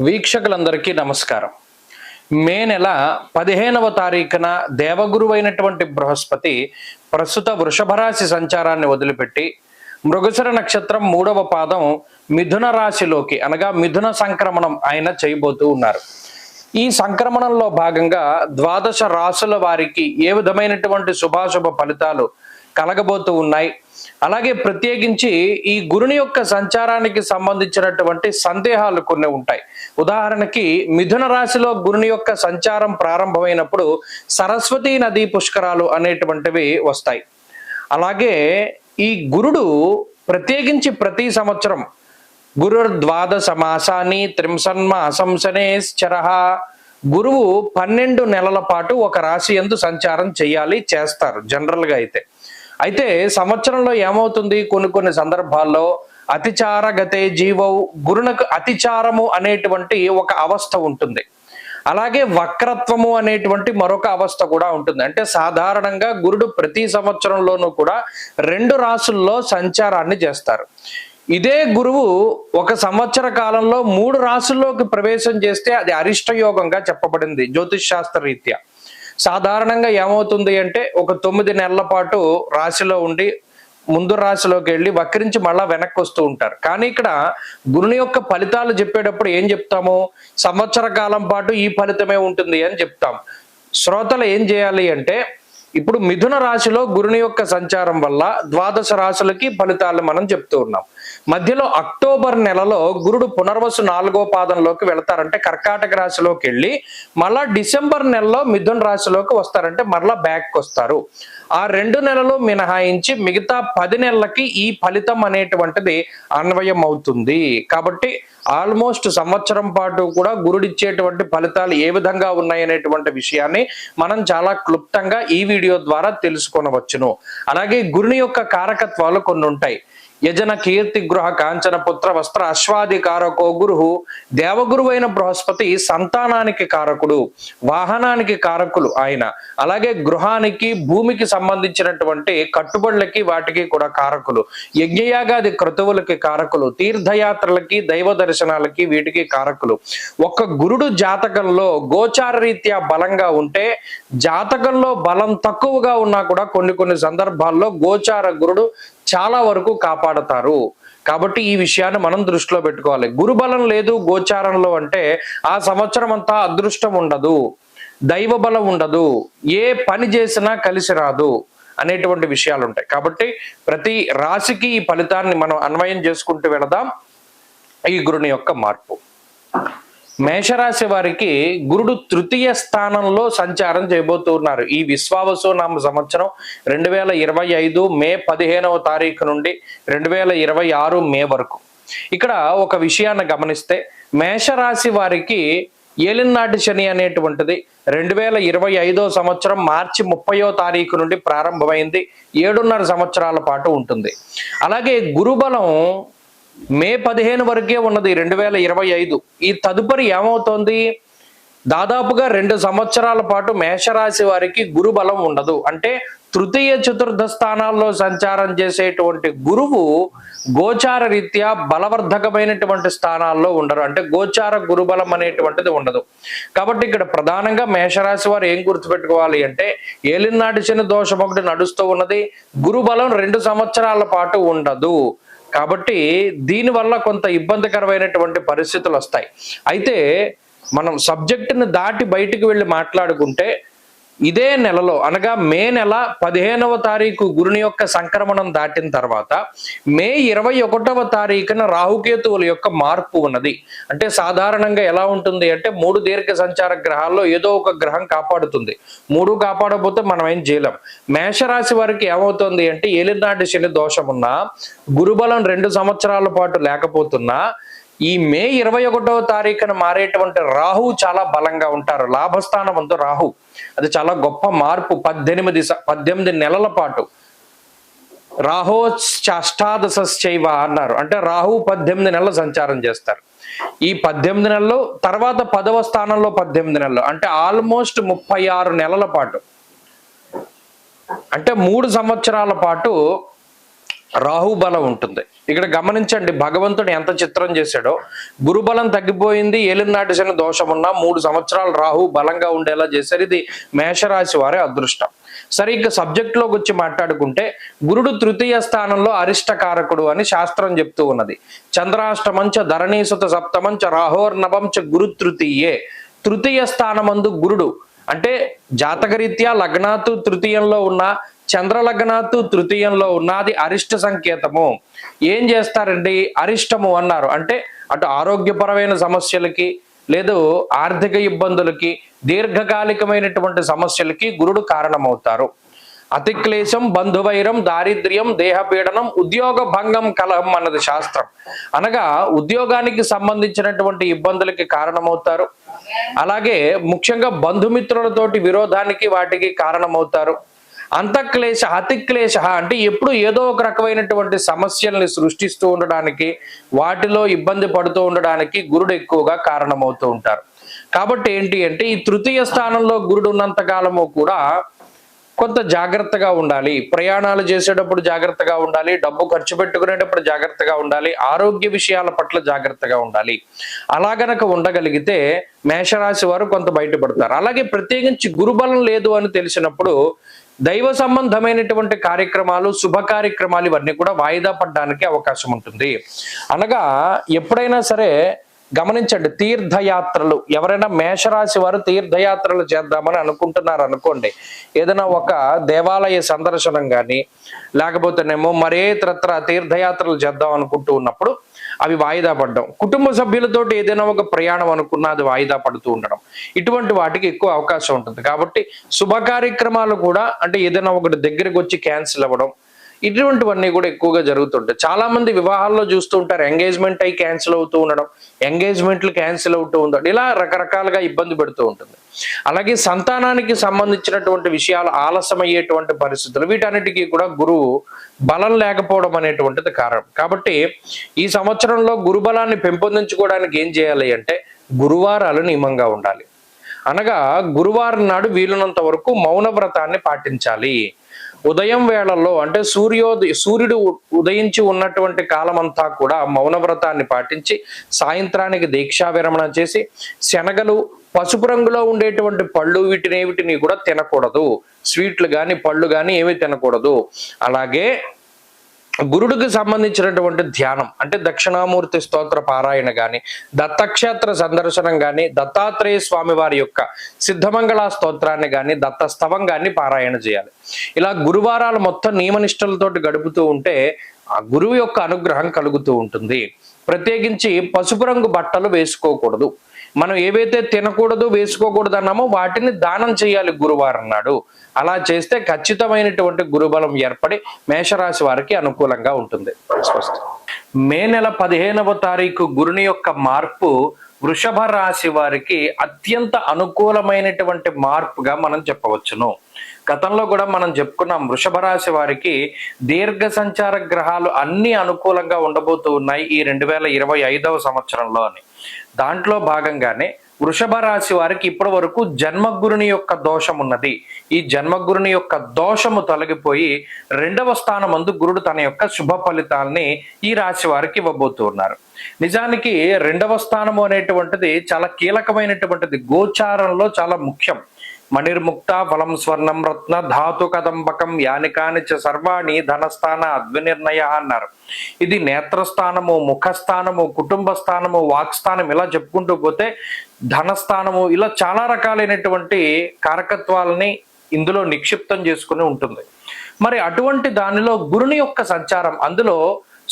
వీక్షకులందరికీ నమస్కారం. మే నెల 15వ తారీఖున దేవగురువైనటువంటి బృహస్పతి ప్రస్తుత వృషభ రాశి సంచారాన్ని వదిలిపెట్టి మృగశిర నక్షత్రం 3వ పాదం మిథున రాశిలోకి అనగా మిథున సంక్రమణం ఆయన చేయబోతూ ఉన్నారు. ఈ సంక్రమణంలో భాగంగా ద్వాదశ రాశుల వారికి ఏ విధమైనటువంటి శుభాశుభ ఫలితాలు కలగబోతూ ఉన్నాయి, అలాగే ప్రత్యేకించి ఈ గురుని యొక్క సంచారానికి సంబంధించినటువంటి సందేహాలు కొన్ని ఉంటాయి. ఉదాహరణకి మిథున రాశిలో గురుని యొక్క సంచారం ప్రారంభమైనప్పుడు సరస్వతీ నదీ పుష్కరాలు అనేటువంటివి వస్తాయి. అలాగే ఈ గురుడు ప్రత్యేకించి ప్రతి సంవత్సరం గురుర్ ద్వాదశ మాసాన్ని త్రింసన్మాసంశనేశ్చరః, గురువు 12 నెలల పాటు ఒక రాశి యందు సంచారం చేస్తారు జనరల్గా అయితే సంవత్సరంలో ఏమవుతుంది, కొన్ని సందర్భాల్లో అతిచార గతే జీవౌ, గురునకు అతిచారము అనేటువంటి ఒక అవస్థ ఉంటుంది. అలాగే వక్రత్వము అనేటువంటి మరొక అవస్థ కూడా ఉంటుంది. అంటే సాధారణంగా గురుడు ప్రతి సంవత్సరంలోనూ కూడా 2 రాశుల్లో సంచారాన్ని చేస్తారు. ఇదే గురువు ఒక సంవత్సర కాలంలో 3 రాశుల్లోకి ప్రవేశం చేస్తే అది అరిష్ట యోగంగా చెప్పబడింది జ్యోతిష్ శాస్త్ర రీత్యా. సాధారణంగా ఏమవుతుంది అంటే ఒక 9 నెలల పాటు రాశిలో ఉండి ముందు రాశిలోకి వెళ్ళి వక్రించి మళ్ళా వెనక్కి వస్తూ ఉంటారు. కానీ ఇక్కడ గురుని యొక్క ఫలితాలు చెప్పేటప్పుడు ఏం చెప్తాము, సంవత్సర కాలం పాటు ఈ ఫలితమే ఉంటుంది అని చెప్తాం. శ్రోతలు ఏం చేయాలి అంటే ఇప్పుడు మిథున రాశిలో గురుని యొక్క సంచారం వల్ల ద్వాదశ రాశులకి ఫలితాలు మనం చెప్తూ ఉన్నాం. మధ్యలో అక్టోబర్ నెలలో గురుడు పునర్వసు 4వ పాదంలోకి వెళతారంటే కర్కాటక రాశిలోకి వెళ్ళి మళ్ళా డిసెంబర్ నెలలో మిథున రాశిలోకి వస్తారంటే మరలా బ్యాక్ వస్తారు. ఆ 2 నెలలు మినహాయించి మిగతా 10 నెలలకి ఈ ఫలితం అనేటువంటిది అన్వయం అవుతుంది. కాబట్టి ఆల్మోస్ట్ సంవత్సరం పాటు కూడా గురుడిచ్చేటువంటి ఫలితాలు ఏ విధంగా ఉన్నాయనేటువంటి విషయాన్ని మనం చాలా క్లుప్తంగా ఈ వీడియో ద్వారా తెలుసుకొనవచ్చును. అలాగే గురుని యొక్క కారకత్వాలు కొన్ని ఉంటాయి. యజన కీర్తి గృహ కాంచన పుత్ర వస్త్ర అశ్వాది కారకో గురు, దేవగురువైన బృహస్పతి సంతానానికి కారకుడు, వాహనానికి కారకులు ఆయన. అలాగే గృహానికి భూమికి సంబంధించినటువంటి కట్టుబడులకి వాటికి కూడా కారకులు, యజ్ఞయాగాది క్రతువులకి కారకులు, తీర్థయాత్రలకి దైవ దర్శనాలకి వీటికి కారకులు. ఒక్క గురుడు జాతకంలో గోచార రీత్యా బలంగా ఉంటే, జాతకంలో బలం తక్కువగా ఉన్నా కూడా కొన్ని సందర్భాల్లో గోచార గురుడు చాలా వరకు కాపాడతారు. కాబట్టి ఈ విషయాన్ని మనం దృష్టిలో పెట్టుకోవాలి. గురుబలం లేదు గోచారంలో అంటే ఆ సంవత్సరం అంతా అదృష్టం ఉండదు, దైవ బలం ఉండదు, ఏ పని చేసినా కలిసి రాదు అనేటువంటి విషయాలు ఉంటాయి. కాబట్టి ప్రతి రాశికి ఈ ఫలితాన్ని మనం అన్వయం చేసుకుంటూ వెళదాం. ఈ గురుని యొక్క మార్పు మేషరాశి వారికి గురుడు 3వ స్థానంలో సంచారం చేయబోతూ ఉన్నారు. ఈ విశ్వావసు నామ సంవత్సరం 2025 మే 15వ తారీఖు నుండి 2026 మే వరకు. ఇక్కడ ఒక విషయాన్ని గమనిస్తే మేషరాశి వారికి ఏలినాటి శని అనేటువంటిది 2025 సంవత్సరం మార్చి 30వ తారీఖు నుండి ప్రారంభమైంది. 7.5 సంవత్సరాల పాటు ఉంటుంది. అలాగే గురుబలం మే 15 వరకే ఉన్నది 2025. ఈ తదుపరి ఏమవుతోంది, దాదాపుగా 2 సంవత్సరాల పాటు మేషరాశి వారికి గురు బలం ఉండదు. అంటే తృతీయ చతుర్థ స్థానాల్లో సంచారం చేసేటువంటి గురువు గోచార రీత్యా బలవర్ధకమైనటువంటి స్థానాల్లో ఉండరు. అంటే గోచార గురుబలం అనేటువంటిది ఉండదు. కాబట్టి ఇక్కడ ప్రధానంగా మేషరాశి వారు ఏం గుర్తుపెట్టుకోవాలి అంటే ఏలినాటి శని దోషం ఒకటి నడుస్తూ ఉన్నది, గురుబలం 2 సంవత్సరాల పాటు ఉండదు. కాబట్టి దీనివల్ల కొంత ఇబ్బందికరమైనటువంటి పరిస్థితులు వస్తాయి. అయితే మనం సబ్జెక్టుని దాటి బయటికి వెళ్ళి మాట్లాడుకుంటే ఇదే నెలలో అనగా మే నెల 15వ తారీఖు గురుని యొక్క సంక్రమణం దాటిన తర్వాత మే 21వ తారీఖున రాహుకేతువుల యొక్క మార్పు ఉన్నది. అంటే సాధారణంగా ఎలా ఉంటుంది అంటే 3 దీర్ఘ సంచార గ్రహాల్లో ఏదో ఒక గ్రహం కాపాడుతుంది. 3 కాపాడకపోతే మనం ఏం చేయలేం. మేషరాశి వారికి ఏమవుతుంది అంటే ఏలినాటి శని దోషం ఉన్నా, గురుబలం 2 సంవత్సరాల పాటు లేకపోతున్నా, ఈ మే 21వ తారీఖున మారేటువంటి రాహు చాలా బలంగా ఉంటారు. లాభస్థానం అంతా రాహు, అది చాలా గొప్ప మార్పు. 18 నెలల పాటు రాహోశ్చాష్టాదశైవ అన్నారు. అంటే రాహు 18 నెలలు సంచారం చేస్తారు. ఈ 18 నెలలు తర్వాత 10వ స్థానంలో 18 నెలలు, అంటే ఆల్మోస్ట్ 36 నెలల పాటు, అంటే 3 సంవత్సరాల పాటు రాహు బలం ఉంటుంది. ఇక్కడ గమనించండి, భగవంతుడు ఎంత చిత్రం చేశాడో. గురుబలం తగ్గిపోయింది, ఏలినాటి శని దోషం ఉన్న 3 సంవత్సరాలు రాహు బలంగా ఉండేలా చేశారు. ఇది మేషరాశి వారి అదృష్టం. సరే, ఇక సబ్జెక్ట్ లోకి వచ్చి మాట్లాడుకుంటే, గురుడు తృతీయ స్థానంలో అరిష్టకారకుడు అని శాస్త్రం చెప్తూ ఉన్నది. చంద్రాష్టమంచ ధరణీసుత సప్తమంచ రాహోర్నవంచ గురు తృతీయే. తృతీయ స్థానమందు గురుడు అంటే జాతకరీత్యా లగ్నాతు తృతీయంలో ఉన్న, చంద్ర లగ్నాతు తృతీయంలో ఉన్నది అరిష్ట సంకేతము. ఏం చేస్తారండి అరిష్టము అన్నారు అంటే, అటు ఆరోగ్యపరమైన సమస్యలకి, లేదు ఆర్థిక ఇబ్బందులకి, దీర్ఘకాలికమైనటువంటి సమస్యలకి గురుడు కారణమవుతారు. అతిక్లేశం, బంధువైరం, దారిద్ర్యం, దేహపీడనం, ఉద్యోగ భంగం కలహం అన్నది శాస్త్రం. అనగా ఉద్యోగానికి సంబంధించినటువంటి ఇబ్బందులకి కారణమవుతారు. అలాగే ముఖ్యంగా బంధుమిత్రులతోటి విరోధానికి వాటికి కారణమవుతారు. అంతఃక్లేశ, అతిక్లేశ అంటే ఎప్పుడు ఏదో ఒక రకమైనటువంటి సమస్యల్ని సృష్టిస్తూ ఉండడానికి, వాటిలో ఇబ్బంది పడుతూ ఉండడానికి గురుడు ఎక్కువగా కారణమవుతూ ఉంటారు. కాబట్టి ఏంటి అంటే, ఈ తృతీయ స్థానంలో గురుడు ఉన్నంత కాలము కూడా కొంత జాగ్రత్తగా ఉండాలి. ప్రయాణాలు చేసేటప్పుడు జాగ్రత్తగా ఉండాలి, డబ్బు ఖర్చు పెట్టుకునేటప్పుడు జాగ్రత్తగా ఉండాలి, ఆరోగ్య విషయాల పట్ల జాగ్రత్తగా ఉండాలి. అలా గనక ఉండగలిగితే మేషరాశి వారు కొంత బయటపడతారు. అలాగే ప్రత్యేకించి గురుబలం లేదు అని తెలిసినప్పుడు దైవ సంబంధమైనటువంటి కార్యక్రమాలు, శుభ కార్యక్రమాలు ఇవన్నీ కూడా వాయిదా పడడానికి అవకాశం ఉంటుంది. అనగా ఎప్పుడైనా సరే గమనించండి, తీర్థయాత్రలు, ఎవరైనా మేషరాశి వారు తీర్థయాత్రలు చేద్దామని అనుకుంటున్నారు అనుకోండి, ఏదైనా ఒక దేవాలయ సందర్శనం కానీ, లేకపోతేనేమో మరే ఇతరత్ర తీర్థయాత్రలు చేద్దాం అనుకుంటూ ఉన్నప్పుడు అవి వాయిదా పడడం, కుటుంబ సభ్యులతోటి ఏదైనా ఒక ప్రయాణం అనుకున్నా అది వాయిదా పడుతూ ఉండడం, ఇటువంటి వాటికి ఎక్కువ అవకాశం ఉంటుంది. కాబట్టి శుభ కార్యక్రమాలు కూడా అంటే ఏదైనా ఒకటి దగ్గరికి వచ్చి క్యాన్సిల్ అవ్వడం, ఇటువంటివన్నీ కూడా ఎక్కువగా జరుగుతుంటాయి. చాలా మంది వివాహాల్లో చూస్తూ ఉంటారు, ఎంగేజ్మెంట్ అయి క్యాన్సిల్ అవుతూ ఉండడం, ఎంగేజ్మెంట్లు క్యాన్సిల్ అవుతూ ఉండడం, ఇలా రకరకాలుగా ఇబ్బంది పెడుతూ ఉంటుంది. అలాగే సంతానానికి సంబంధించినటువంటి విషయాలు ఆలస్యం అయ్యేటువంటి పరిస్థితులు, వీటన్నిటికీ కూడా గురువు బలం లేకపోవడం అనేటువంటిది కారణం. కాబట్టి ఈ సంవత్సరంలో గురుబలాన్ని పెంపొందించుకోవడానికి ఏం చేయాలి అంటే, గురువారాలు నియమంగా ఉండాలి. అనగా గురువారం నాడు వీలున్నంత వరకు మౌన వ్రతాన్ని పాటించాలి. ఉదయం వేళల్లో అంటే సూర్యుడు ఉదయించి ఉన్నటువంటి కాలమంతా కూడా మౌన వ్రతాన్ని పాటించి, సాయంత్రానికి దీక్షా విరమణ చేసి, శనగలు, పసుపు రంగులో ఉండేటువంటి పళ్ళు వీటిని కూడా తినకూడదు. స్వీట్లు గాని పళ్ళు గాని ఏమీ తినకూడదు. అలాగే గురుడికి సంబంధించినటువంటి ధ్యానం అంటే దక్షిణామూర్తి స్తోత్ర పారాయణ గాని, దత్తక్షేత్ర సందర్శనం గాని, దత్తాత్రేయ స్వామి వారి యొక్క సిద్ధమంగళ స్తోత్రాన్ని గాని, దత్తస్తవం గాని పారాయణ చేయాలి. ఇలా గురువారాలు మొత్తం నియమనిష్టలతోటి గడుపుతూ ఉంటే ఆ గురువు యొక్క అనుగ్రహం కలుగుతూ ఉంటుంది. ప్రత్యేకించి పసుపు రంగు బట్టలు వేసుకోకూడదు. మనం ఏవైతే తినకూడదు, వేసుకోకూడదు అన్నామో వాటిని దానం చేయాలి గురువారం నాడు. అలా చేస్తే ఖచ్చితమైనటువంటి గురుబలం ఏర్పడి మేషరాశి వారికి అనుకూలంగా ఉంటుంది. మే నెల 15వ తారీఖు గురుని యొక్క మార్పు వృషభ రాశి వారికి అత్యంత అనుకూలమైనటువంటి మార్పుగా మనం చెప్పవచ్చును. గతంలో కూడా మనం చెప్పుకున్నాం, వృషభ రాశి వారికి దీర్ఘ సంచార గ్రహాలు అన్ని అనుకూలంగా ఉండబోతూ ఉన్నాయి ఈ 2025వ సంవత్సరంలో అని. దాంట్లో భాగంగానే వృషభ రాశి వారికి ఇప్పటి వరకు జన్మగురుని యొక్క దోషం ఉన్నది. ఈ జన్మగురుని యొక్క దోషము తొలగిపోయి 2వ స్థానమందు గురుడు తన యొక్క శుభ ఫలితాల్ని ఈ రాశి వారికి ఇవ్వబోతున్నారు. నిజానికి 2వ స్థానము అనేటువంటిది చాలా కీలకమైనటువంటిది, గోచారంలో చాలా ముఖ్యం. మణిర్ముక్త ఫలం స్వర్ణం రత్న ధాతు కదంబకం యానికాని చ సర్వాణి ధనస్థాన అద్వినిర్ణయ అన్నారు. ఇది నేత్రస్థానము, ముఖస్థానము, కుటుంబ స్థానము, వాక్స్థానం, ఇలా చెప్పుకుంటూ పోతే ధనస్థానము, ఇలా చాలా రకాలైనటువంటి కారకత్వాలని ఇందులో నిక్షిప్తం చేసుకుని ఉంటుంది. మరి అటువంటి దానిలో గురుని యొక్క సంచారం, అందులో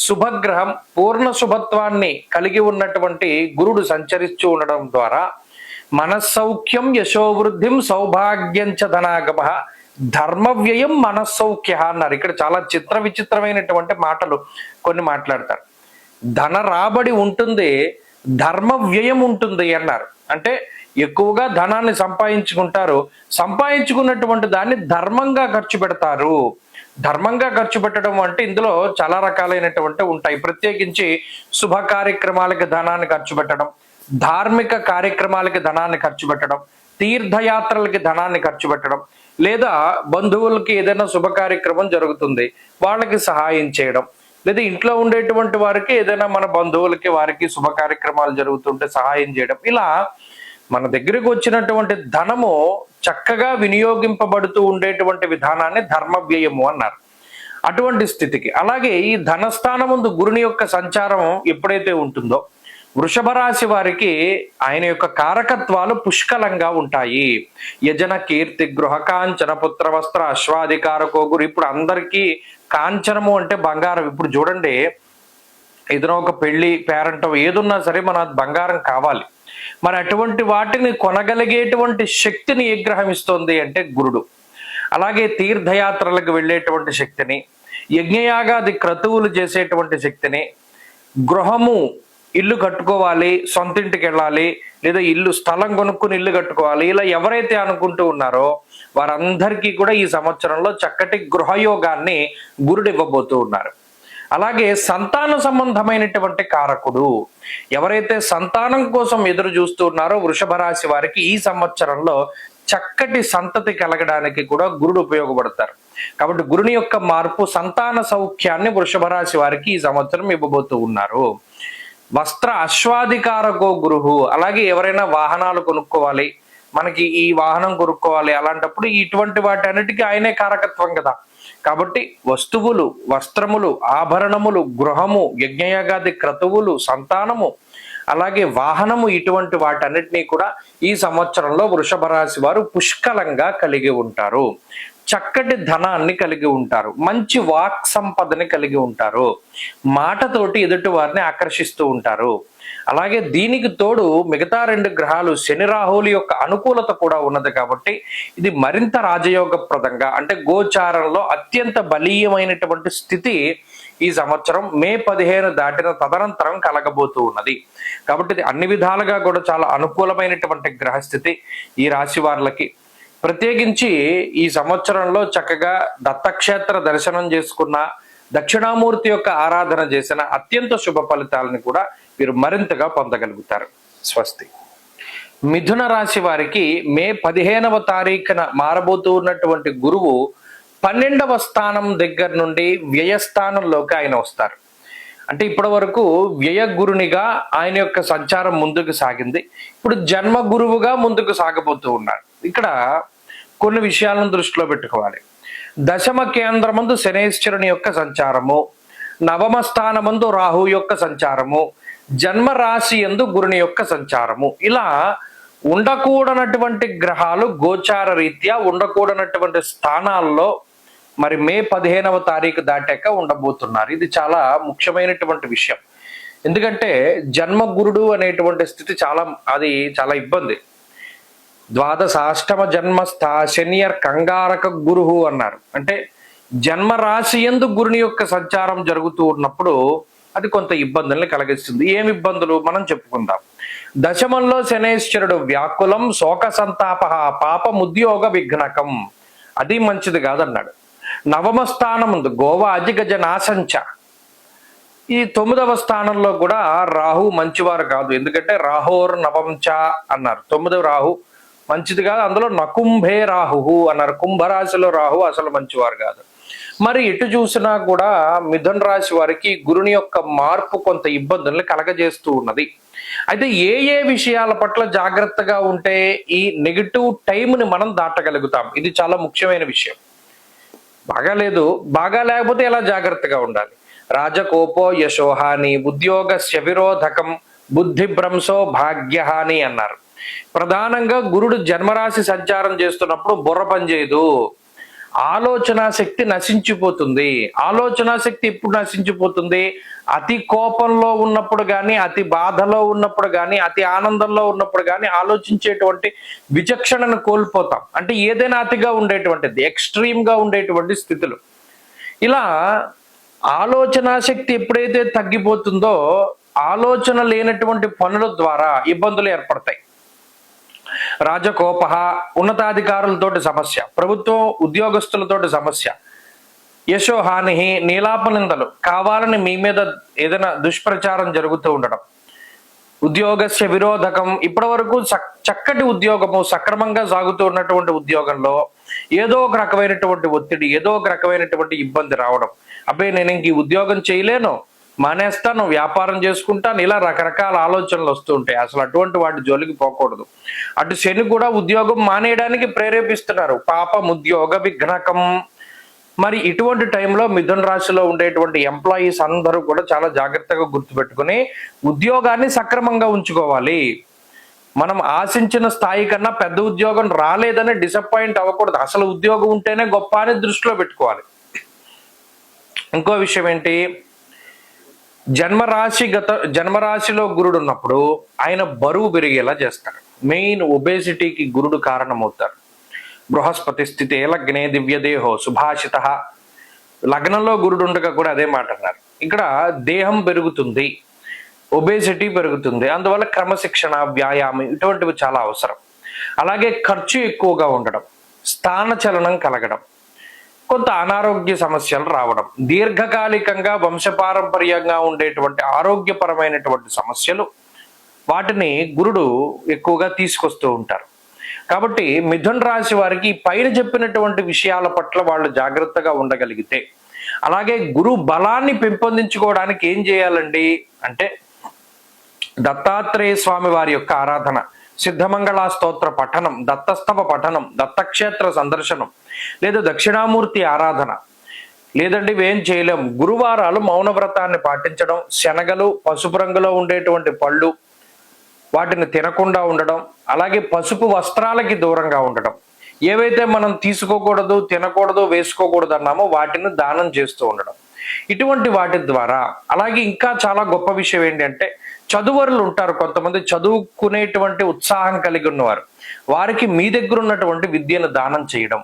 శుభగ్రహం పూర్ణ శుభత్వాన్ని కలిగి ఉన్నటువంటి గురుడు సంచరిస్తూ ఉండడం ద్వారా మనస్సౌఖ్యం యశోవృద్ధిం సౌభాగ్యం చ ధనాగమ ధర్మ వ్యయం మనస్సౌఖ్య అన్నారు. ఇక్కడ చాలా విచిత్రమైనటువంటి మాటలు కొన్ని మాట్లాడతారు. ధన రాబడి ఉంటుంది, ధర్మ వ్యయం ఉంటుంది అన్నారు. అంటే ఎక్కువగా ధనాన్ని సంపాదించుకుంటారు, సంపాదించుకున్నటువంటి దాన్ని ధర్మంగా ఖర్చు పెడతారు. ధర్మంగా ఖర్చు పెట్టడం అంటే ఇందులో చాలా రకాలైనటువంటి ఉంటాయి. ప్రత్యేకించి శుభ కార్యక్రమాలకి ధనాన్ని ఖర్చు పెట్టడం, ధార్మిక కార్యక్రమాలకి ధనాన్ని ఖర్చు పెట్టడం, తీర్థయాత్రలకి ధనాన్ని ఖర్చు పెట్టడం, లేదా బంధువులకి ఏదైనా శుభ కార్యక్రమం జరుగుతుంది వాళ్ళకి సహాయం చేయడం, లేదా ఇంట్లో ఉండేటువంటి వారికి ఏదైనా మన బంధువులకి వారికి శుభ కార్యక్రమాలు జరుగుతుంటే సహాయం చేయడం, ఇలా మన దగ్గరికి వచ్చినటువంటి ధనము చక్కగా వినియోగింపబడుతూ ఉండేటువంటి విధానాన్ని ధర్మ వ్యయము అన్నారు. అటువంటి స్థితికి, అలాగే ఈ ధనస్థానం ముందు గురుని యొక్క సంచారం ఎప్పుడైతే ఉంటుందో వృషభ రాశి వారికి ఆయన యొక్క కారకత్వాలు పుష్కలంగా ఉంటాయి. యజన కీర్తి గృహ కాంచన పుత్ర వస్త్ర అశ్వాధికారకో గురు. ఇప్పుడు అందరికీ కాంచనము అంటే బంగారం. ఇప్పుడు చూడండి, ఏదైనా ఒక పెళ్లి పేరంటం ఏదున్నా సరే మన బంగారం కావాలి. మరి అటువంటి వాటిని కొనగలిగేటువంటి శక్తిని ఏ గ్రహం ఇస్తుంది అంటే గురుడు. అలాగే తీర్థయాత్రలకు వెళ్ళేటువంటి శక్తిని, యజ్ఞయాగాది క్రతువులు చేసేటువంటి శక్తిని, గృహము ఇల్లు కట్టుకోవాలి, సొంత ఇంటికి వెళ్ళాలి, లేదా ఇల్లు స్థలం కొనుక్కుని ఇల్లు కట్టుకోవాలి, ఇలా ఎవరైతే అనుకుంటూ ఉన్నారో వారందరికీ కూడా ఈ సంవత్సరంలో చక్కటి గృహయోగాన్ని గురుడు ఇవ్వబోతూ ఉన్నారు. అలాగే సంతాన సంబంధమైనటువంటి కారకుడు, ఎవరైతే సంతానం కోసం ఎదురు చూస్తూ ఉన్నారో వృషభ రాశి వారికి ఈ సంవత్సరంలో చక్కటి సంతతి కలగడానికి కూడా గురుడు ఉపయోగపడతారు. కాబట్టి గురుని యొక్క మార్పు సంతాన సౌఖ్యాన్ని వృషభ రాశి వారికి ఈ సంవత్సరం ఇవ్వబోతూ ఉన్నారు. వస్త్ర అశ్వాధికారకో గురువు. అలాగే ఎవరైనా వాహనాలు కొనుక్కోవాలి, మనకి ఈ వాహనం కొనుక్కోవాలి, అలాంటప్పుడు ఇటువంటి వాటి అన్నిటికీ ఆయనే కారకత్వం కదా. కాబట్టి వస్తువులు, వస్త్రములు, ఆభరణములు, గృహము, యజ్ఞయాగాది క్రతువులు, సంతానము, అలాగే వాహనము, ఇటువంటి వాటన్నిటినీ కూడా ఈ సంవత్సరంలో వృషభ రాశి వారు పుష్కలంగా కలిగి ఉంటారు. చక్కటి ధనాన్ని కలిగి ఉంటారు, మంచి వాక్ సంపదని కలిగి ఉంటారు, మాటతోటి ఎదుటి వారిని ఆకర్షిస్తూ ఉంటారు. అలాగే దీనికి తోడు మిగతా 2 గ్రహాలు శని రాహువుల యొక్క అనుకూలత కూడా ఉన్నది. కాబట్టి ఇది మరింత రాజయోగప్రదంగా, అంటే గోచారంలో అత్యంత బలీయమైనటువంటి స్థితి ఈ సంవత్సరం మే 15 దాటిన తదనంతరం కలగబోతూ ఉన్నది. కాబట్టి ఇది అన్ని విధాలుగా కూడా చాలా అనుకూలమైనటువంటి గ్రహస్థితి ఈ రాశి వారికి. ప్రత్యేకించి ఈ సంవత్సరంలో చక్కగా దత్తక్షేత్ర దర్శనం చేసుకున్న, దక్షిణామూర్తి యొక్క ఆరాధన చేసిన అత్యంత శుభ ఫలితాలను కూడా వీరు మరింతగా పొందగలుగుతారు. స్వస్తి. మిథున రాశి వారికి మే 15వ తారీఖున మారబోతూ ఉన్నటువంటి గురువు 12వ స్థానం దగ్గర నుండి వ్యయస్థానంలోకి ఆయన వస్తారు. అంటే ఇప్పటి వరకు వ్యయ గురునిగా ఆయన యొక్క సంచారం ముందుకు సాగింది. ఇప్పుడు జన్మ గురువుగా ముందుకు సాగబోతూ ఉన్నారు. ఇక్కడ కొన్ని విషయాలను దృష్టిలో పెట్టుకోవాలి. దశమ కేంద్రమందు శనేశ్వరుని యొక్క సంచారము, నవమ స్థానమందు రాహు యొక్క సంచారము, జన్మ రాశి యందు గురుని యొక్క సంచారము, ఇలా ఉండకూడనటువంటి గ్రహాలు గోచార రీత్యా ఉండకూడనటువంటి స్థానాల్లో మరి మే 15వ తారీఖు దాటాక ఉండబోతున్నారు. ఇది చాలా ముఖ్యమైనటువంటి విషయం. ఎందుకంటే జన్మ గురుడు అనేటువంటి స్థితి చాలా ఇబ్బంది. ద్వాదశాష్టమ జన్మస్థ శనియర్ కంగారక గురువు అన్నారు. అంటే జన్మ రాశి యందు గురుని యొక్క సంచారం జరుగుతూ ఉన్నప్పుడు అది కొంత ఇబ్బందుల్ని కలిగిస్తుంది. ఏమి ఇబ్బందులు మనం చెప్పుకుందాం. దశమంలో శనేశ్వరుడు వ్యాకులం శోక సంతాప పాపముద్యోగ విఘ్నకం, అది మంచిది కాదన్నాడు. నవమ స్థానం ముందు గోవా అజిగజ నాశంచ, ఈ 9వ స్థానంలో కూడా రాహు మంచివారు కాదు. ఎందుకంటే రాహోర్ నవంచ అన్నారు. 9వ రాహు మంచిది కాదు. అందులో నకుంభే రాహు అన్నారు. కుంభరాశిలో రాహు అసలు మంచివారు కాదు. మరి ఎటు చూసినా కూడా మిథున రాశి వారికి గురుని యొక్క మార్పు కొంత ఇబ్బందుల్ని కలగజేస్తూ ఉన్నది. అయితే ఏ విషయాల పట్ల జాగ్రత్తగా ఉంటే ఈ నెగిటివ్ టైంని మనం దాటగలుగుతాం, ఇది చాలా ముఖ్యమైన విషయం. బాగా లేకపోతే ఎలా జాగ్రత్తగా ఉండాలి. రాజకోపో యశోహాని, ఉద్యోగస్య విరోధకం, బుద్ధిభ్రంశో భాగ్యహాని అన్నారు. ప్రధానంగా గురుడు జన్మరాశి సంచారం చేస్తున్నప్పుడు బుర్ర పనిచేయదు, ఆలోచన శక్తి నశించిపోతుంది. ఆలోచన శక్తి ఎప్పుడు నశించిపోతుంది? అతి కోపంలో ఉన్నప్పుడు కానీ, అతి బాధలో ఉన్నప్పుడు కానీ, అతి ఆనందంలో ఉన్నప్పుడు కానీ ఆలోచించేటువంటి విచక్షణను కోల్పోతాం. అంటే ఏదైనా అతిగా ఉండేటువంటిది, ఎక్స్ట్రీమ్ గా ఉండేటువంటి స్థితులు. ఇలా ఆలోచన శక్తి ఎప్పుడైతే తగ్గిపోతుందో ఆలోచన లేనటువంటి పనుల ద్వారా ఇబ్బందులు ఏర్పడతాయి. రాజకోప, ఉన్నతాధికారులతోటి సమస్య, ప్రభుత్వం ఉద్యోగస్తులతోటి సమస్య, యశోహాని, నీలాపనిందలు, కావాలని మీ మీద ఏదైనా దుష్ప్రచారం జరుగుతూ ఉండడం, ఉద్యోగస్య విరోధకం, ఇప్పటి వరకు చక్కటి ఉద్యోగము సక్రమంగా సాగుతూ ఉన్నటువంటి ఉద్యోగంలో ఏదో ఒక రకమైనటువంటి ఒత్తిడి, ఏదో ఒక రకమైనటువంటి ఇబ్బంది రావడం, అబ్బే నేను ఇంక ఈ ఉద్యోగం చేయలేను, మానేస్తాను, వ్యాపారం చేసుకుంటాను, ఇలా రకరకాల ఆలోచనలు వస్తూ ఉంటాయి. అసలు అటువంటి వాటి జోలికి పోకూడదు. అటు శని కూడా ఉద్యోగం మానేయడానికి ప్రేరేపిస్తున్నారు, పాపం ఉద్యోగ విఘ్నకం. మరి ఇటువంటి టైంలో మిథున రాశిలో ఉండేటువంటి ఎంప్లాయీస్ అందరూ కూడా చాలా జాగ్రత్తగా గుర్తుపెట్టుకుని ఉద్యోగాన్ని సక్రమంగా ఉంచుకోవాలి. మనం ఆశించిన స్థాయి కన్నా పెద్ద ఉద్యోగం రాలేదని డిసప్పాయింట్ అవ్వకూడదు. అసలు ఉద్యోగం ఉంటేనే గొప్ప అని దృష్టిలో పెట్టుకోవాలి. ఇంకో విషయం ఏంటి, జన్మరాశిలో గురుడు ఉన్నప్పుడు ఆయన బరువు పెరిగేలా చేస్తారు. మెయిన్ ఒబేసిటీకి గురుడు కారణమవుతారు. బృహస్పతి స్థితి లగ్నే దివ్యదేహో సుభాషిత, లగ్నంలో గురుడు ఉండగా కూడా అదే మాట అన్నారు. ఇక్కడ దేహం పెరుగుతుంది, ఒబేసిటీ పెరుగుతుంది, అందువల్ల క్రమశిక్షణ, వ్యాయామం ఇటువంటివి చాలా అవసరం. అలాగే ఖర్చు ఎక్కువగా ఉండడం, స్థానచలనం కలగడం, కొంత అనారోగ్య సమస్యలు రావడం, దీర్ఘకాలికంగా వంశపారంపర్యంగా ఉండేటువంటి ఆరోగ్యపరమైనటువంటి సమస్యలు, వాటిని గురుడు ఎక్కువగా తీసుకొస్తూ ఉంటారు. కాబట్టి మిథున రాశి వారికి పైన చెప్పినటువంటి విషయాల పట్ల వాళ్ళు జాగ్రత్తగా ఉండగలిగితే, అలాగే గురు బలాన్ని పెంపొందించుకోవడానికి ఏం చేయాలండి అంటే దత్తాత్రేయ స్వామి వారి యొక్క ఆరాధన, సిద్ధమంగళ స్తోత్ర పఠనం, దత్తస్తవ పఠనం, దత్తక్షేత్ర సందర్శనం, లేదా దక్షిణామూర్తి ఆరాధన, లేదండి ఇవేం చేయలేం గురువారాలు మౌన వ్రతాన్ని పాటించడం, శనగలు, పసుపు రంగులో ఉండేటువంటి పళ్ళు వాటిని తినకుండా ఉండడం, అలాగే పసుపు వస్త్రాలకి దూరంగా ఉండడం, ఏవైతే మనం తీసుకోకూడదు, తినకూడదు, వేసుకోకూడదు అన్నామో వాటిని దానం చేస్తూ ఉండడం, ఇటువంటి వాటి ద్వారా. అలాగే ఇంకా చాలా గొప్ప విషయం ఏంటంటే చదువరులు ఉంటారు కొంతమంది, చదువుకునేటువంటి ఉత్సాహం కలిగి ఉన్నవారు, వారికి మీ దగ్గర ఉన్నటువంటి విద్యను దానం చేయడం,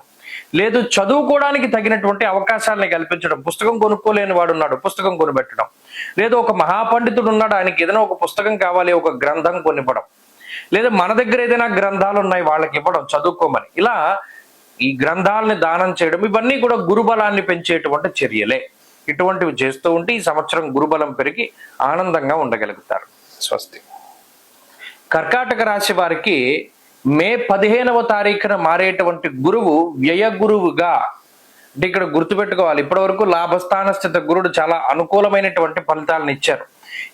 లేదు చదువుకోవడానికి తగినటువంటి అవకాశాలని కల్పించడం. పుస్తకం కొనుక్కోలేని వాడు ఉన్నాడు, పుస్తకం కొనిపెట్టడం, లేదా ఒక మహాపండితుడు ఉన్నాడు, ఆయనకి ఏదైనా ఒక పుస్తకం కావాలి, ఒక గ్రంథం కొనివ్వడం, లేదా మన దగ్గర ఏదైనా గ్రంథాలు ఉన్నాయి వాళ్ళకి ఇవ్వడం చదువుకోమని, ఇలా ఈ గ్రంథాలని దానం చేయడం, ఇవన్నీ కూడా గురుబలాన్ని పెంచేటువంటి చర్యలే. ఇటువంటివి చేస్తూ ఉంటే ఈ సంవత్సరం గురుబలం పెరిగి ఆనందంగా ఉండగలుగుతారు. స్వస్తి. కర్కాటక రాశి వారికి మే 15వ తారీఖున మారేటువంటి గురువు వ్యయ గురువుగా, అంటే ఇక్కడ గుర్తుపెట్టుకోవాలి, ఇప్పటి వరకు లాభస్థాన స్థిత గురుడు చాలా అనుకూలమైనటువంటి ఫలితాలను ఇచ్చారు.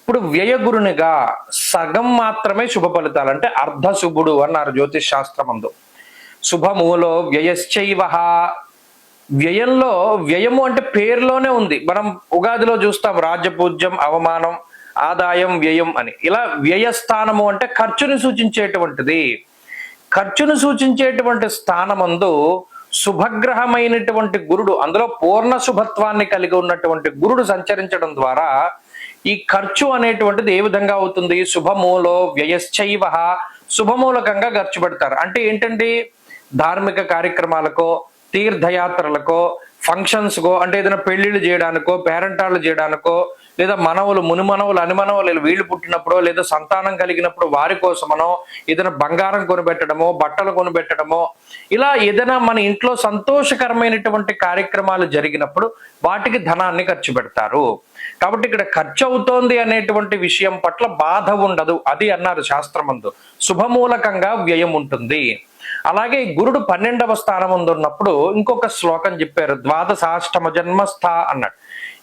ఇప్పుడు వ్యయ గురునిగా సగం మాత్రమే శుభ ఫలితాలు, అంటే అర్ధ శుభుడు అన్నారు జ్యోతిష్ శాస్త్రమందు. శుభములో వ్యయశ్చైవ, వ్యయంలో, వ్యయము అంటే పేరులోనే ఉంది. మనం ఉగాదిలో చూస్తాం రాజ్యపూజ్యం, అవమానం, ఆదాయం, వ్యయం అని. ఇలా వ్యయస్థానము అంటే ఖర్చుని సూచించేటువంటిది. ఖర్చును సూచించేటువంటి స్థానమందు శుభగ్రహమైనటువంటి గురుడు, అందులో పూర్ణ శుభత్వాన్ని కలిగి ఉన్నటువంటి గురుడు సంచరించడం ద్వారా ఈ ఖర్చు అనేటువంటిది ఏ విధంగా అవుతుంది, శుభమూలో వ్యయశ్చైవ, శుభమూలకంగా ఖర్చు పెడతారు. అంటే ఏంటండి, ధార్మిక కార్యక్రమాలకో, తీర్థయాత్రలకో, ఫంక్షన్స్కో, అంటే ఏదైనా పెళ్లిళ్ళు చేయడానికో, పేరెంటాళ్ళు చేయడానికో, లేదా మనవులు, మునిమనవులు, అనిమనవులు వీళ్ళు పుట్టినప్పుడో, లేదా సంతానం కలిగినప్పుడు వారి కోసమనో, ఏదైనా బంగారం కొనిపెట్టడమో, బట్టలు కొనిపెట్టడమో, ఇలా ఏదైనా మన ఇంట్లో సంతోషకరమైనటువంటి కార్యక్రమాలు జరిగినప్పుడు వాటికి ధనాన్ని ఖర్చు పెడతారు. కాబట్టి ఇక్కడ ఖర్చు అవుతోంది అనేటువంటి విషయం పట్ల బాధ ఉండదు, అది అన్నారు శాస్త్రమందు. శుభమూలకంగా వ్యయం ఉంటుంది. అలాగే గురుడు 12వ స్థానం ఉన్నప్పుడు ఇంకొక శ్లోకం చెప్పారు, ద్వాదశాష్టమ జన్మస్థ అన్నాడు.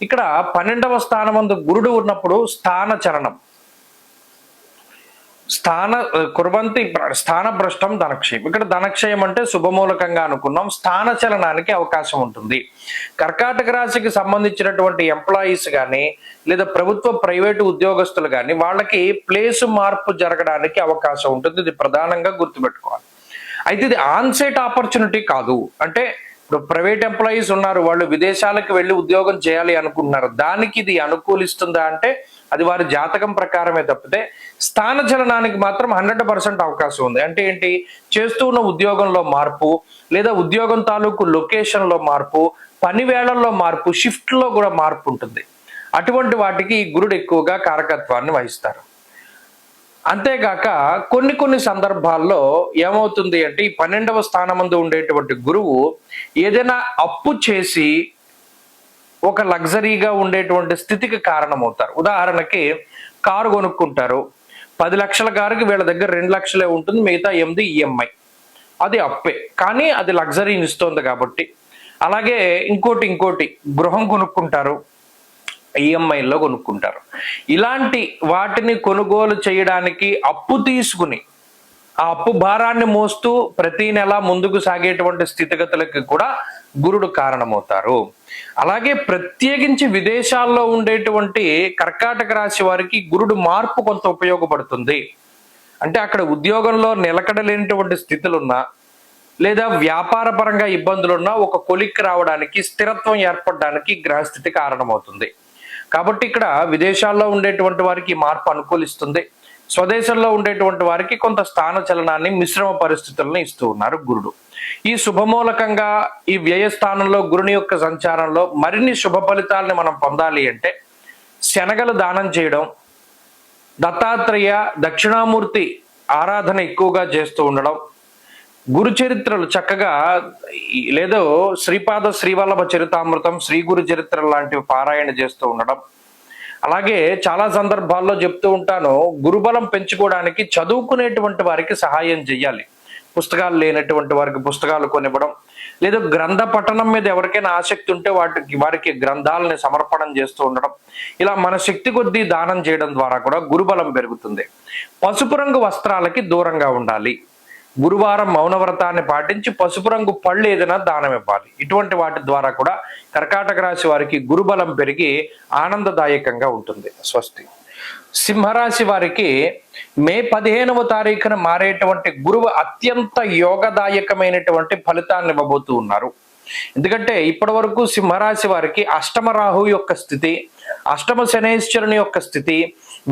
ఇక్కడ 12వ స్థానం గురుడు ఉన్నప్పుడు స్థాన చలనం, స్థాన భ్రష్టం ధనక్షయం. ఇక్కడ ధనక్షయం అంటే శుభమూలకంగా అనుకున్నాం, స్థాన చలనానికి అవకాశం ఉంటుంది. కర్కాటక రాశికి సంబంధించినటువంటి ఎంప్లాయీస్ కానీ, లేదా ప్రభుత్వ ప్రైవేటు ఉద్యోగస్తులు కానీ, వాళ్ళకి ప్లేసు మార్పు జరగడానికి అవకాశం ఉంటుంది. ఇది ప్రధానంగా గుర్తుపెట్టుకోవాలి. అయితే ఇది ఆన్సైట్ ఆపర్చునిటీ కాదు. అంటే ఇప్పుడు ప్రైవేట్ ఎంప్లాయీస్ ఉన్నారు, వాళ్ళు విదేశాలకు వెళ్ళి ఉద్యోగం చేయాలి అనుకుంటున్నారు, దానికి ఇది అనుకూలిస్తుందా అంటే అది వారి జాతకం ప్రకారమే తప్పితే స్థాన చలనానికి మాత్రం 100% అవకాశం ఉంది. అంటే ఏంటి, చేస్తూ ఉన్న ఉద్యోగంలో మార్పు, లేదా ఉద్యోగం తాలూకు లొకేషన్ లో మార్పు, పని వేళల్లో మార్పు, షిఫ్ట్ లో కూడా మార్పు ఉంటుంది. అటువంటి వాటికి గురుడు ఎక్కువగా కారకత్వాన్ని వహిస్తారు. అంతేగాక కొన్ని సందర్భాల్లో ఏమవుతుంది అంటే ఈ 12వ స్థానమందు ఉండేటువంటి గురువు ఏదైనా అప్పు చేసి ఒక లగ్జరీగా ఉండేటువంటి స్థితికి కారణమవుతారు. ఉదాహరణకి కారు కొనుక్కుంటారు, 10 లక్షల కారుకి వీళ్ళ దగ్గర 2 లక్షలే ఉంటుంది, మిగతా 8 ఈఎంఐ. అది అప్పే, కానీ అది లగ్జరీని ఇస్తుంది కాబట్టి. అలాగే ఇంకోటి గృహం కొనుక్కుంటారు, ఈఎంఐల్లో కొనుక్కుంటారు. ఇలాంటి వాటిని కొనుగోలు చేయడానికి అప్పు తీసుకుని ఆ అప్పు భారాన్ని మోస్తూ ప్రతి నెల ముందుకు సాగేటువంటి స్థితిగతులకి కూడా గురుడు కారణమవుతారు. అలాగే ప్రత్యేకించి విదేశాల్లో ఉండేటువంటి కర్కాటక రాశి వారికి గురుడు మార్పు కొంత ఉపయోగపడుతుంది. అంటే అక్కడ ఉద్యోగంలో నిలకడలేనటువంటి స్థితులున్నా, లేదా వ్యాపార పరంగా ఇబ్బందులున్నా ఒక కొలిక్కి రావడానికి, స్థిరత్వం ఏర్పడడానికి గ్రహస్థితి కారణమవుతుంది. కాబట్టి ఇక్కడ విదేశాల్లో ఉండేటువంటి వారికి మార్పు అనుకూలిస్తుంది. స్వదేశంలో ఉండేటువంటి వారికి కొంత స్థాన చలనాన్ని, మిశ్రమ పరిస్థితులను ఇస్తూ ఉన్నారు గురుడు. ఈ శుభమూలకంగా ఈ వ్యయస్థానంలో గురుని యొక్క సంచారంలో మరిన్ని శుభ ఫలితాలని మనం పొందాలి అంటే శనగలు దానం చేయడం, దత్తాత్రేయ దక్షిణామూర్తి ఆరాధన ఎక్కువగా చేస్తూ ఉండడం, గురు చరిత్రలు చక్కగా లేదో శ్రీపాద శ్రీవల్లభ చరితామృతం, శ్రీ గురు చరిత్ర లాంటివి పారాయణ చేస్తూ ఉండడం. అలాగే చాలా సందర్భాల్లో చెప్తూ ఉంటాను, గురుబలం పెంచుకోవడానికి చదువుకునేటువంటి వారికి సహాయం చేయాలి. పుస్తకాలు లేనటువంటి వారికి పుస్తకాలు కొనివ్వడం, లేదా గ్రంథ పఠనం మీద ఎవరికైనా ఆసక్తి ఉంటే వారికి గ్రంథాలని సమర్పణం చేస్తూ ఉండడం. ఇలా మన శక్తి కొద్దీ దానం చేయడం ద్వారా కూడా గురుబలం పెరుగుతుంది. పసుపు రంగు వస్త్రాలకి దూరంగా ఉండాలి. గురువారం మౌనవ్రతాన్ని పాటించి పసుపు రంగు పళ్ళు ఏదైనా దానం ఇవ్వాలి. ఇటువంటి వాటి ద్వారా కూడా కర్కాటక రాశి వారికి గురుబలం పెరిగి ఆనందదాయకంగా ఉంటుంది. స్వస్తి. సింహరాశి వారికి మే 15వ తారీఖున మారేటువంటి గురువు అత్యంత యోగదాయకమైనటువంటి ఫలితాన్ని ఇవ్వబోతూ ఉన్నారు. ఎందుకంటే ఇప్పటి వరకు సింహరాశి వారికి అష్టమ రాహు యొక్క స్థితి, అష్టమ శనేశ్వరుని యొక్క స్థితి,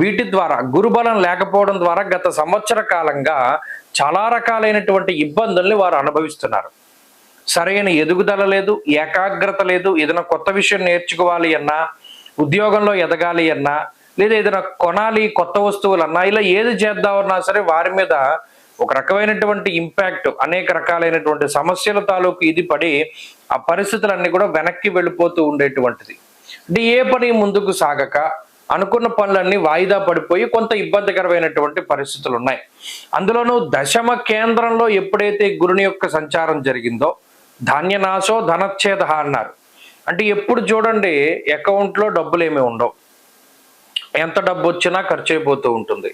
వీటి ద్వారా గురుబలం లేకపోవడం ద్వారా గత సంవత్సర కాలంగా చాలా రకాలైనటువంటి ఇబ్బందుల్ని వారు అనుభవిస్తున్నారు. సరైన ఎదుగుదల లేదు, ఏకాగ్రత లేదు. ఏదైనా కొత్త విషయం నేర్చుకోవాలి అన్నా, ఉద్యోగంలో ఎదగాలి అన్నా, లేదా ఏదైనా కొనాలి కొత్త వస్తువులన్నా, ఇలా ఏది చేద్దామన్నా సరే వారి మీద ఒక రకమైనటువంటి ఇంపాక్ట్, అనేక రకాలైనటువంటి సమస్యల తాలూకు ఇది పడి ఆ పరిస్థితులన్నీ కూడా వెనక్కి వెళ్ళిపోతూ ఉండేటువంటిది. అంటే ఏ పని ముందుకు సాగక అనుకున్న పనులన్నీ వాయిదా పడిపోయి కొంత ఇబ్బందికరమైనటువంటి పరిస్థితులు ఉన్నాయి. అందులోనూ దశమ కేంద్రంలో ఎప్పుడైతే గురుని యొక్క సంచారం జరిగిందో ధాన్యనాశో ధనచ్ఛేద అన్నారు. అంటే ఎప్పుడు చూడండి అకౌంట్లో డబ్బులు ఏమీ ఉండవు, ఎంత డబ్బు వచ్చినా ఖర్చు అయిపోతూ ఉంటుంది.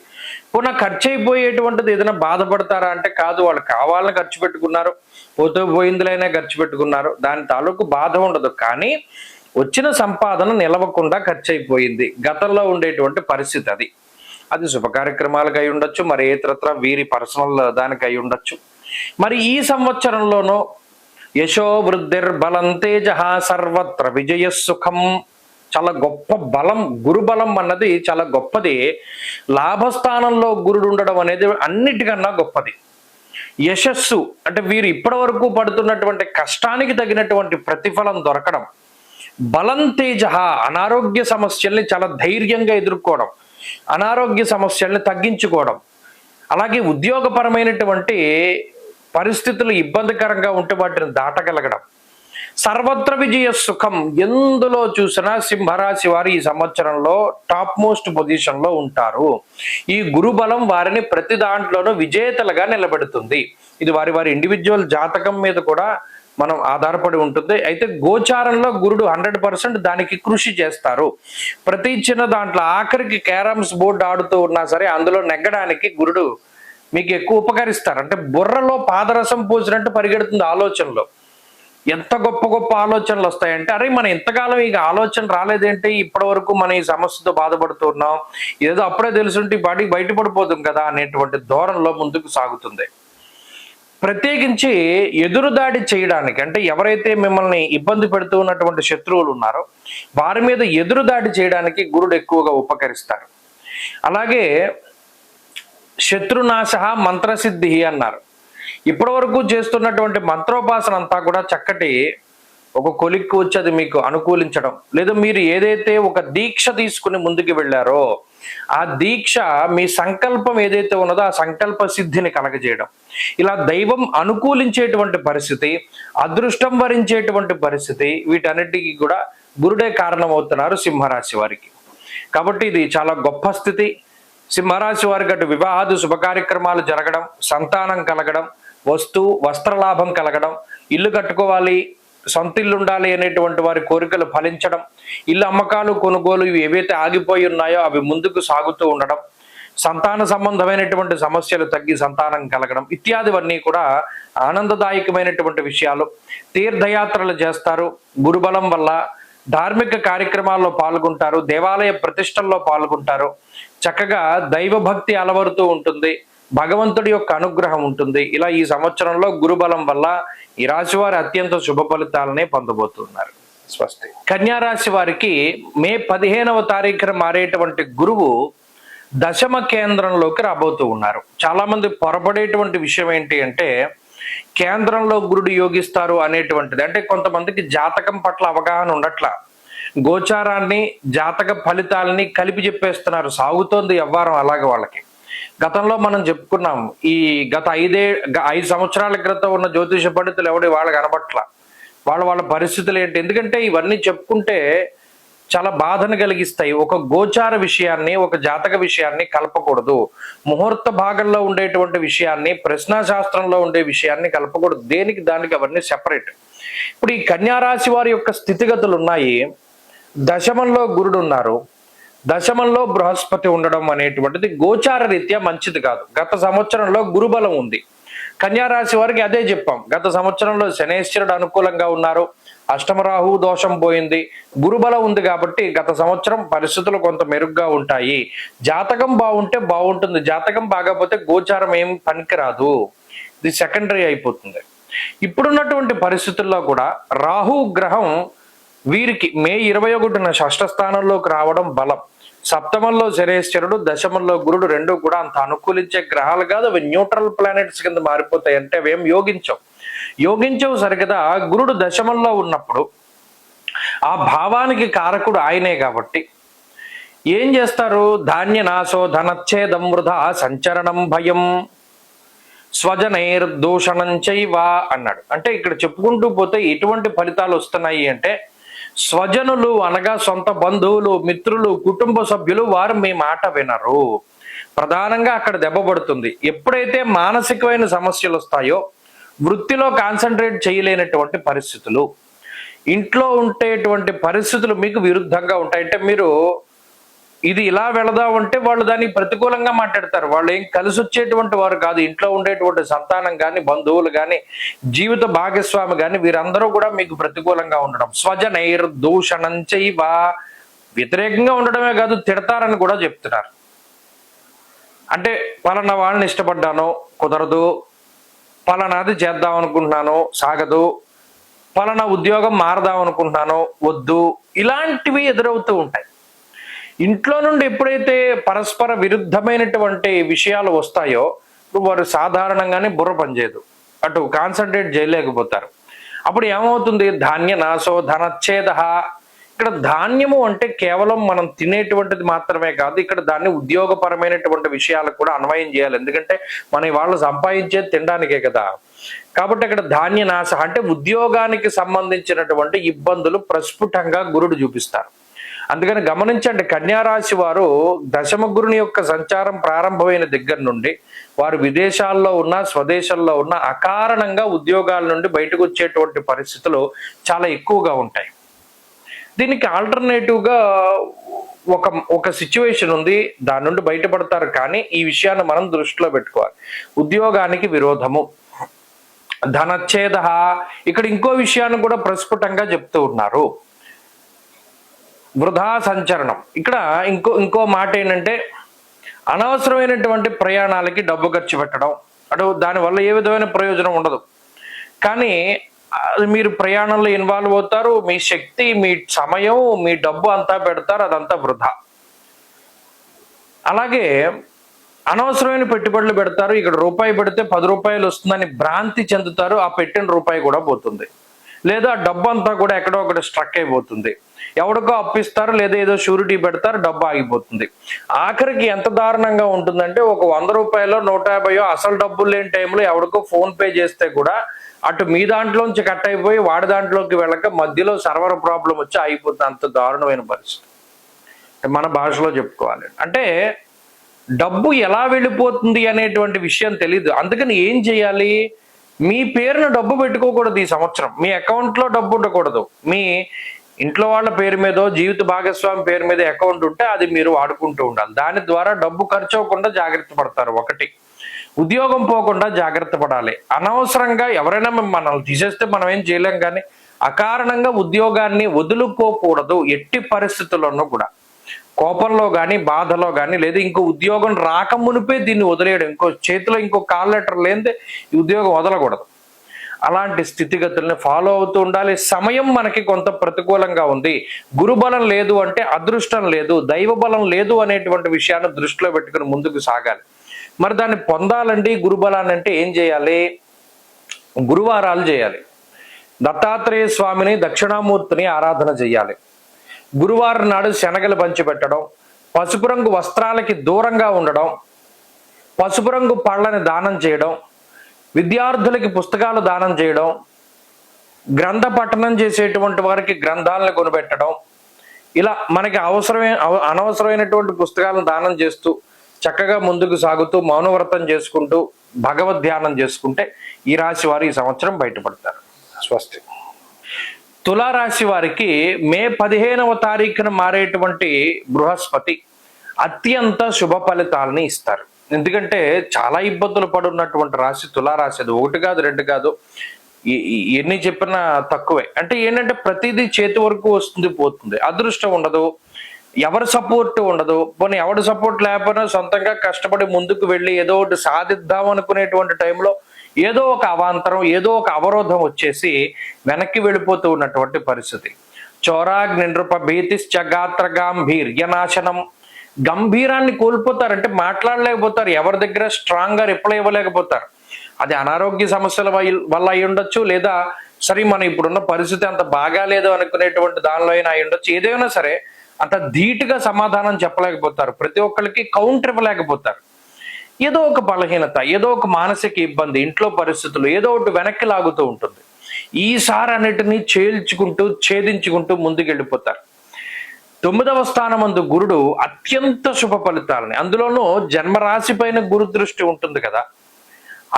పునః ఖర్చు అయిపోయేటువంటిది ఏదైనా బాధపడతారా అంటే కాదు, వాళ్ళు కావాలని ఖర్చు పెట్టుకున్నారు, పోతూ పోయిందులైనా ఖర్చు పెట్టుకున్నారు, దాని తాలూకు బాధ ఉండదు. కానీ వచ్చిన సంపాదన నిలవకుండా ఖర్చు అయిపోయింది, గతంలో ఉండేటువంటి పరిస్థితి అది. అది శుభ కార్యక్రమాలకు అయి ఉండొచ్చు, మరి ఇతరత్ర వీరి పర్సనల్ దానికి అయి ఉండొచ్చు. మరి ఈ సంవత్సరంలోనూ యశో వృద్ధిర్బలం తేజ సర్వత్ర విజయ సుఖం, చాలా గొప్ప బలం, గురుబలం అన్నది చాలా గొప్పది. లాభస్థానంలో గురుడు ఉండడం అనేది అన్నిటికన్నా గొప్పది. యశస్సు అంటే వీరు ఇప్పటి వరకు పడుతున్నటువంటి కష్టానికి తగినటువంటి ప్రతిఫలం దొరకడం. బలం తేజ అనారోగ్య సమస్యల్ని చాలా ధైర్యంగా ఎదుర్కోవడం, అనారోగ్య సమస్యల్ని తగ్గించుకోవడం. అలాగే ఉద్యోగపరమైనటువంటి పరిస్థితులు ఇబ్బందికరంగా ఉంటే వాటిని దాటగలగడం. సర్వత్ర విజయ సుఖం, ఎందులో చూసినా సింహరాశి వారు ఈ సంవత్సరంలో టాప్ మోస్ట్ పొజిషన్ లో ఉంటారు. ఈ గురుబలం వారిని ప్రతి దాంట్లోనూ విజేతలుగా నిలబెడుతుంది. ఇది వారి వారి ఇండివిజువల్ జాతకం మీద కూడా మనం ఆధారపడి ఉంటుంది. అయితే గోచారంలో గురుడు 100% దానికి కృషి చేస్తారు. ప్రతి చిన్న దాంట్లో ఆఖరికి క్యారమ్స్ బోర్డు ఆడుతూ ఉన్నా సరే అందులో నెగ్గడానికి గురుడు మీకు ఎక్కువ ఉపకరిస్తారు. అంటే బుర్రలో పాదరసం పోసినట్టు పరిగెడుతుంది ఆలోచనలో. ఎంత గొప్ప గొప్ప ఆలోచనలు వస్తాయంటే, అరే మనం ఇంతకాలం ఇక ఆలోచన రాలేదేంటి, ఇప్పటి వరకు మనం ఈ సమస్యతో బాధపడుతున్నాం, ఏదో అప్పుడే తెలుసుంటే బాడీకి బయటపడిపోతుంది కదా అనేటువంటి ధోరణిలో ముందుకు సాగుతుంది. ప్రత్యేకించి ఎదురుదాడి చేయడానికి, అంటే ఎవరైతే మిమ్మల్ని ఇబ్బంది పెడుతూ ఉన్నటువంటి శత్రువులు ఉన్నారో వారి మీద ఎదురుదాడి చేయడానికి గురుడు ఎక్కువగా ఉపకరిస్తారు. అలాగే శత్రునాశ మంత్రసిద్ధి అన్నారు. ఇప్పటి వరకు చేస్తున్నటువంటి మంత్రోపాసన అంతా కూడా చక్కటి ఒక కొలిక్కి వచ్చి అది మీకు అనుకూలించడం, లేదా మీరు ఏదైతే ఒక దీక్ష తీసుకుని ముందుకు వెళ్ళారో ఆ దీక్ష మీ సంకల్పం ఏదైతే ఉన్నదో ఆ సంకల్ప సిద్ధిని కలగజేయడం, ఇలా దైవం అనుకూలించేటువంటి పరిస్థితి, అదృష్టం వరించేటువంటి పరిస్థితి, వీటన్నిటికీ కూడా గురుడే కారణమవుతున్నారు సింహరాశి వారికి. కాబట్టి ఇది చాలా గొప్ప స్థితి. సింహరాశి వారికి అటు వివాహాది శుభ కార్యక్రమాలు జరగడం, సంతానం కలగడం, వస్త్రలాభం కలగడం, ఇల్లు కట్టుకోవాలి, సొంత ఇల్లు ఉండాలి అనేటువంటి వారి కోరికలు ఫలించడం, ఇల్లు అమ్మకాలు కొనుగోలు ఇవి ఏవైతే ఆగిపోయి ఉన్నాయో అవి ముందుకు సాగుతూ ఉండడం, సంతాన సంబంధమైనటువంటి సమస్యలు తగ్గి సంతానం కలగడం ఇత్యాదివన్నీ కూడా ఆనందదాయకమైనటువంటి విషయాలు. తీర్థయాత్రలు చేస్తారు, గురుబలం వల్ల ధార్మిక కార్యక్రమాల్లో పాల్గొంటారు, దేవాలయ ప్రతిష్టల్లో పాల్గొంటారు, చక్కగా దైవభక్తి అలవరుతూ ఉంటుంది, భగవంతుడి యొక్క అనుగ్రహం ఉంటుంది. ఇలా ఈ సంవత్సరంలో గురుబలం వల్ల ఈ రాశి వారు అత్యంత శుభ ఫలితాలనే పొందబోతున్నారు. స్వస్తి. కన్యా రాశి వారికి మే 15వ తారీఖున మారేటువంటి గురువు దశమ కేంద్రంలోకి రాబోతూ ఉన్నారు. చాలా మంది పొరపడేటువంటి విషయం ఏంటి అంటే కేంద్రంలో గురుడు యోగిస్తారు అనేటువంటిది. అంటే కొంతమందికి జాతకం పట్ల అవగాహన ఉండట్లా, గోచారాన్ని జాతక ఫలితాలని కలిపి చెప్పేస్తున్నారు. సాగుతోంది వ్యవహారం అలాగే వాళ్ళకి. గతంలో మనం చెప్పుకున్నాం, ఈ గత 5 సంవత్సరాల క్రితం ఉన్న జ్యోతిష పండితులు ఎవడి వాళ్ళకి కనబట్ల, వాళ్ళ పరిస్థితులు ఏంటి. ఎందుకంటే ఇవన్నీ చెప్పుకుంటే చాలా బాధను కలిగిస్తాయి. ఒక గోచార విషయాన్ని, ఒక జాతక విషయాన్ని కలపకూడదు. ముహూర్త భాగంలో ఉండేటువంటి విషయాన్ని, ప్రశ్నాశాస్త్రంలో ఉండే విషయాన్ని కలపకూడదు. దేనికి దానికి అవన్నీ సెపరేట్. ఇప్పుడు ఈ కన్యా రాశి వారి యొక్క స్థితిగతులు ఉన్నాయి. దశమంలో గురుడు ఉన్నారు, దశమంలో బృహస్పతి ఉండడం అనేటువంటిది గోచార రీత్యా మంచిది కాదు. గత సంవత్సరంలో గురుబలం ఉంది. కన్యా రాశి వారికి అదే చెప్పాం. గత సంవత్సరంలో శనేశ్వరుడు అనుకూలంగా ఉన్నారు, అష్టమరాహు దోషం పోయింది, గురుబలం ఉంది కాబట్టి గత సంవత్సరం పరిస్థితులు కొంత మెరుగ్గా ఉంటాయి. జాతకం బాగుంటే బాగుంటుంది, జాతకం బాగాపోతే గోచారం ఏం పనికిరాదు, ఇది సెకండరీ అయిపోతుంది. ఇప్పుడున్నటువంటి పరిస్థితుల్లో కూడా రాహు గ్రహం వీరికి మే 21న షష్ఠ స్థానంలోకి రావడం బలం. సప్తమంలో శనేశ్వరుడు, దశమంలో గురుడు రెండు కూడా అంత అనుకూలించే గ్రహాలు కాదు. అవి న్యూట్రల్ ప్లానెట్స్ కింద మారిపోతాయి. అంటే అవేం యోగించవు సరిగదా. గురుడు దశమంలో ఉన్నప్పుడు ఆ భావానికి కారకుడు ఆయనే కాబట్టి ఏం చేస్తారు? ధాన్య నాశో ధనచ్ఛేదం వృధా సంచరణం భయం స్వజనైర్దూషణం చైవా అన్నాడు. అంటే ఇక్కడ చెప్పుకుంటూ పోతే ఎటువంటి ఫలితాలు వస్తున్నాయి అంటే స్వజనులు అనగా సొంత బంధువులు, మిత్రులు, కుటుంబ సభ్యులు వారు మీ మాట వినరు. ప్రధానంగా అక్కడ దెబ్బపడుతుంది. ఎప్పుడైతే మానసికమైన సమస్యలు వస్తాయో, వృత్తిలో కాన్సన్ట్రేట్ చేయలేనటువంటి పరిస్థితులు, ఇంట్లో ఉండేటువంటి పరిస్థితులు మీకు విరుద్ధంగా ఉంటాయి. అంటే మీరు ఇది ఇలా వెళదామంటే వాళ్ళు దానికి ప్రతికూలంగా మాట్లాడతారు. వాళ్ళు ఏం కలిసి వచ్చేటువంటి వారు కాదు. ఇంట్లో ఉండేటువంటి సంతానం కానీ, బంధువులు కానీ, జీవిత భాగస్వామి కానీ వీరందరూ కూడా మీకు ప్రతికూలంగా ఉండడం. స్వజనైర్దూషణం చైవ, వ్యతిరేకంగా ఉండడమే కాదు తిడతారని కూడా చెప్తున్నారు. అంటే పలానా వాళ్ళని ఇష్టపడ్డాను, కుదరదు, పలానాది చేద్దాం అనుకుంటున్నాను, సాగదు, పలానా ఉద్యోగం మారదాం అనుకుంటున్నాను, వద్దు, ఇలాంటివి ఎదురవుతూ ఉంటాయి. ఇంట్లో నుండి ఎప్పుడైతే పరస్పర విరుద్ధమైనటువంటి విషయాలు వస్తాయో వారు సాధారణంగానే బుర్ర పనిచేయదు, అటు కాన్సన్ట్రేట్ చేయలేకపోతారు. అప్పుడు ఏమవుతుంది? ధాన్య నాశో ధనచ్ఛేద. ఇక్కడ ధాన్యము అంటే కేవలం మనం తినేటువంటిది మాత్రమే కాదు, ఇక్కడ దాన్ని ఉద్యోగపరమైనటువంటి విషయాలకు కూడా అన్వయం చేయాలి. ఎందుకంటే మన వాళ్ళు సంపాదించేది తినడానికే కదా. కాబట్టి అక్కడ ధాన్య నాశ అంటే ఉద్యోగానికి సంబంధించినటువంటి ఇబ్బందులు ప్రస్ఫుటంగా గురుడు చూపిస్తారు. అందుకని గమనించండి, కన్యా రాశి వారు దశమ గురుని యొక్క సంచారం ప్రారంభమైన దగ్గర నుండి వారు విదేశాల్లో ఉన్న, స్వదేశాల్లో ఉన్న అకారణంగా ఉద్యోగాల నుండి బయటకు వచ్చేటువంటి పరిస్థితులు చాలా ఎక్కువగా ఉంటాయి. దీనికి ఆల్టర్నేటివ్గా ఒక సిచ్యువేషన్ ఉంది, దాని నుండి బయటపడతారు. కానీ ఈ విషయాన్ని మనం దృష్టిలో పెట్టుకోవాలి. ఉద్యోగానికి విరోధము, ధనచ్ఛేద. ఇక్కడ ఇంకో విషయాన్ని కూడా ప్రస్ఫుటంగా చెప్తూ ఉన్నారు, వృధా సంచరణం. ఇక్కడ ఇంకో మాట ఏంటంటే అనవసరమైనటువంటి ప్రయాణాలకి డబ్బు ఖర్చు పెట్టడం, అటు దానివల్ల ఏ విధమైన ప్రయోజనం ఉండదు. కానీ మీరు ప్రయాణంలో ఇన్వాల్వ్ అవుతారు, మీ శక్తి, మీ సమయం, మీ డబ్బు అంతా పెడతారు, అదంతా వృధా. అలాగే అనవసరమైన పెట్టుబడులు పెడతారు. ఇక్కడ రూపాయి పెడితే 10 రూపాయలు వస్తుందని భ్రాంతి చెందుతారు, ఆ పెట్టిన రూపాయి కూడా పోతుంది. లేదా డబ్బు అంతా కూడా ఎక్కడో ఒకటి స్ట్రక్ అయిపోతుంది. ఎవడికో అప్పిస్తారు, లేదా ఏదో షూరిటీ పెడతారు, డబ్బు ఆగిపోతుంది. ఆఖరికి ఎంత దారుణంగా ఉంటుందంటే ఒక 100 రూపాయలు 150 అసలు డబ్బులు లేని టైంలో ఎవడికో ఫోన్ పే చేస్తే కూడా అటు మీ దాంట్లోంచి కట్ అయిపోయి వాడి దాంట్లోకి వెళ్ళక మధ్యలో సర్వర్ ప్రాబ్లం వచ్చి అయిపోతుంది. అంత దారుణమైన పరిస్థితి మన భాషలో చెప్పుకోవాలి. అంటే డబ్బు ఎలా వెళ్ళిపోతుంది అనేటువంటి విషయం తెలీదు. అందుకని ఏం చేయాలి? మీ పేరున డబ్బు పెట్టుకోకూడదు ఈ సంవత్సరం. మీ అకౌంట్లో డబ్బు ఉండకూడదు. మీ ఇంట్లో వాళ్ళ పేరు మీదో జీవిత భాగస్వామి పేరు మీద అకౌంట్ ఉంటే అది మీరు వాడుకుంటూ ఉండాలి. దాని ద్వారా డబ్బు ఖర్చు అవ్వకుండా జాగ్రత్త పడతారు. ఒకటి, ఉద్యోగం పోకుండా జాగ్రత్త పడాలి. అనవసరంగా ఎవరైనా మనల్ని తీసేస్తే మనం ఏం చేయలేం, కానీ అకారణంగా ఉద్యోగాన్ని వదులుకోకూడదు ఎట్టి పరిస్థితుల్లోనూ కూడా. కోపంలో కానీ బాధలో కానీ, లేదా ఇంకో ఉద్యోగం రాకమునిపే దీన్ని వదిలేయడం, ఇంకో చేతిలో ఇంకో కాల్ లెటర్ లేనిదే ఈ ఉద్యోగం వదలకూడదు. అలాంటి స్థితిగతుల్ని ఫాలో అవుతూ ఉండాలి. సమయం మనకి కొంత ప్రతికూలంగా ఉంది, గురుబలం లేదు అంటే అదృష్టం లేదు, దైవ బలం లేదు అనేటువంటి విషయాన్ని దృష్టిలో పెట్టుకుని ముందుకు సాగాలి. మరి దాన్ని పొందాలండి గురుబలాన్ని అంటే ఏం చేయాలి? గురువారాలు చేయాలి. దత్తాత్రేయ స్వామిని, దక్షిణామూర్తిని ఆరాధన చేయాలి. గురువారం నాడు శనగలు పంచిపెట్టడం, పసుపు రంగు వస్త్రాలకి దూరంగా ఉండడం, పసుపు రంగు పళ్ళని దానం చేయడం, విద్యార్థులకి పుస్తకాలు దానం చేయడం, గ్రంథ పఠనం చేసేటువంటి వారికి గ్రంథాలను కొనిపెట్టడం, ఇలా మనకి అనవసరమైనటువంటి పుస్తకాలను దానం చేస్తూ చక్కగా ముందుకు సాగుతూ మౌనవ్రతం చేసుకుంటూ భగవద్ ధ్యానం చేసుకుంటే ఈ రాశి వారు ఈ సంవత్సరం బయటపడతారు. స్వస్తి. తులారాశి వారికి మే 15వ తారీఖున మారేటువంటి బృహస్పతి అత్యంత శుభ ఫలితాలని ఇస్తారు. ఎందుకంటే చాలా ఇబ్బందులు పడున్నటువంటి రాశి తులారాశి. అది ఒకటి కాదు, రెండు కాదు, ఎన్ని చెప్పినా తక్కువే. అంటే ఏంటంటే ప్రతిదీ చేతి వరకు వస్తుంది, పోతుంది, అదృష్టం ఉండదు, ఎవరి సపోర్ట్ ఉండదు. పోనీ ఎవరి సపోర్ట్ లేకపోయినా సొంతంగా కష్టపడి ముందుకు వెళ్ళి ఏదో ఒకటి సాధిద్దాం అనుకునేటువంటి టైంలో ఏదో ఒక అవాంతరం, ఏదో ఒక అవరోధం వచ్చేసి వెనక్కి వెళ్ళిపోతూ ఉన్నటువంటి పరిస్థితి. చోరాగ్ని నృప భీతిశ్చ గాత్ర గాంభీర్య నాశనం. గంభీరాన్ని కోల్పోతారంటే మాట్లాడలేకపోతారు, ఎవరి దగ్గర స్ట్రాంగ్ గా రిప్లై ఇవ్వలేకపోతారు. అది అనారోగ్య సమస్యల వల్ల అయి ఉండొచ్చు, లేదా సరే మనం ఇప్పుడున్న పరిస్థితి అంత బాగాలేదు అనుకునేటువంటి దానిలో అయినా అయి ఉండొచ్చు. ఏదైనా సరే అంత ధీటుగా సమాధానం చెప్పలేకపోతారు, ప్రతి ఒక్కరికి కౌంటర్ ఇవ్వలేకపోతారు. ఏదో ఒక బలహీనత, ఏదో ఒక మానసిక ఇబ్బంది, ఇంట్లో పరిస్థితులు ఏదో ఒకటి వెనక్కి లాగుతూ ఉంటుంది. ఈసారి అన్నిటినీ ఛేదించుకుంటూ ముందుకెళ్ళిపోతారు. 9వ స్థానమందు గురుడు అత్యంత శుభ ఫలితాలని, అందులోనూ జన్మరాశి పైన గురు దృష్టి ఉంటుంది కదా,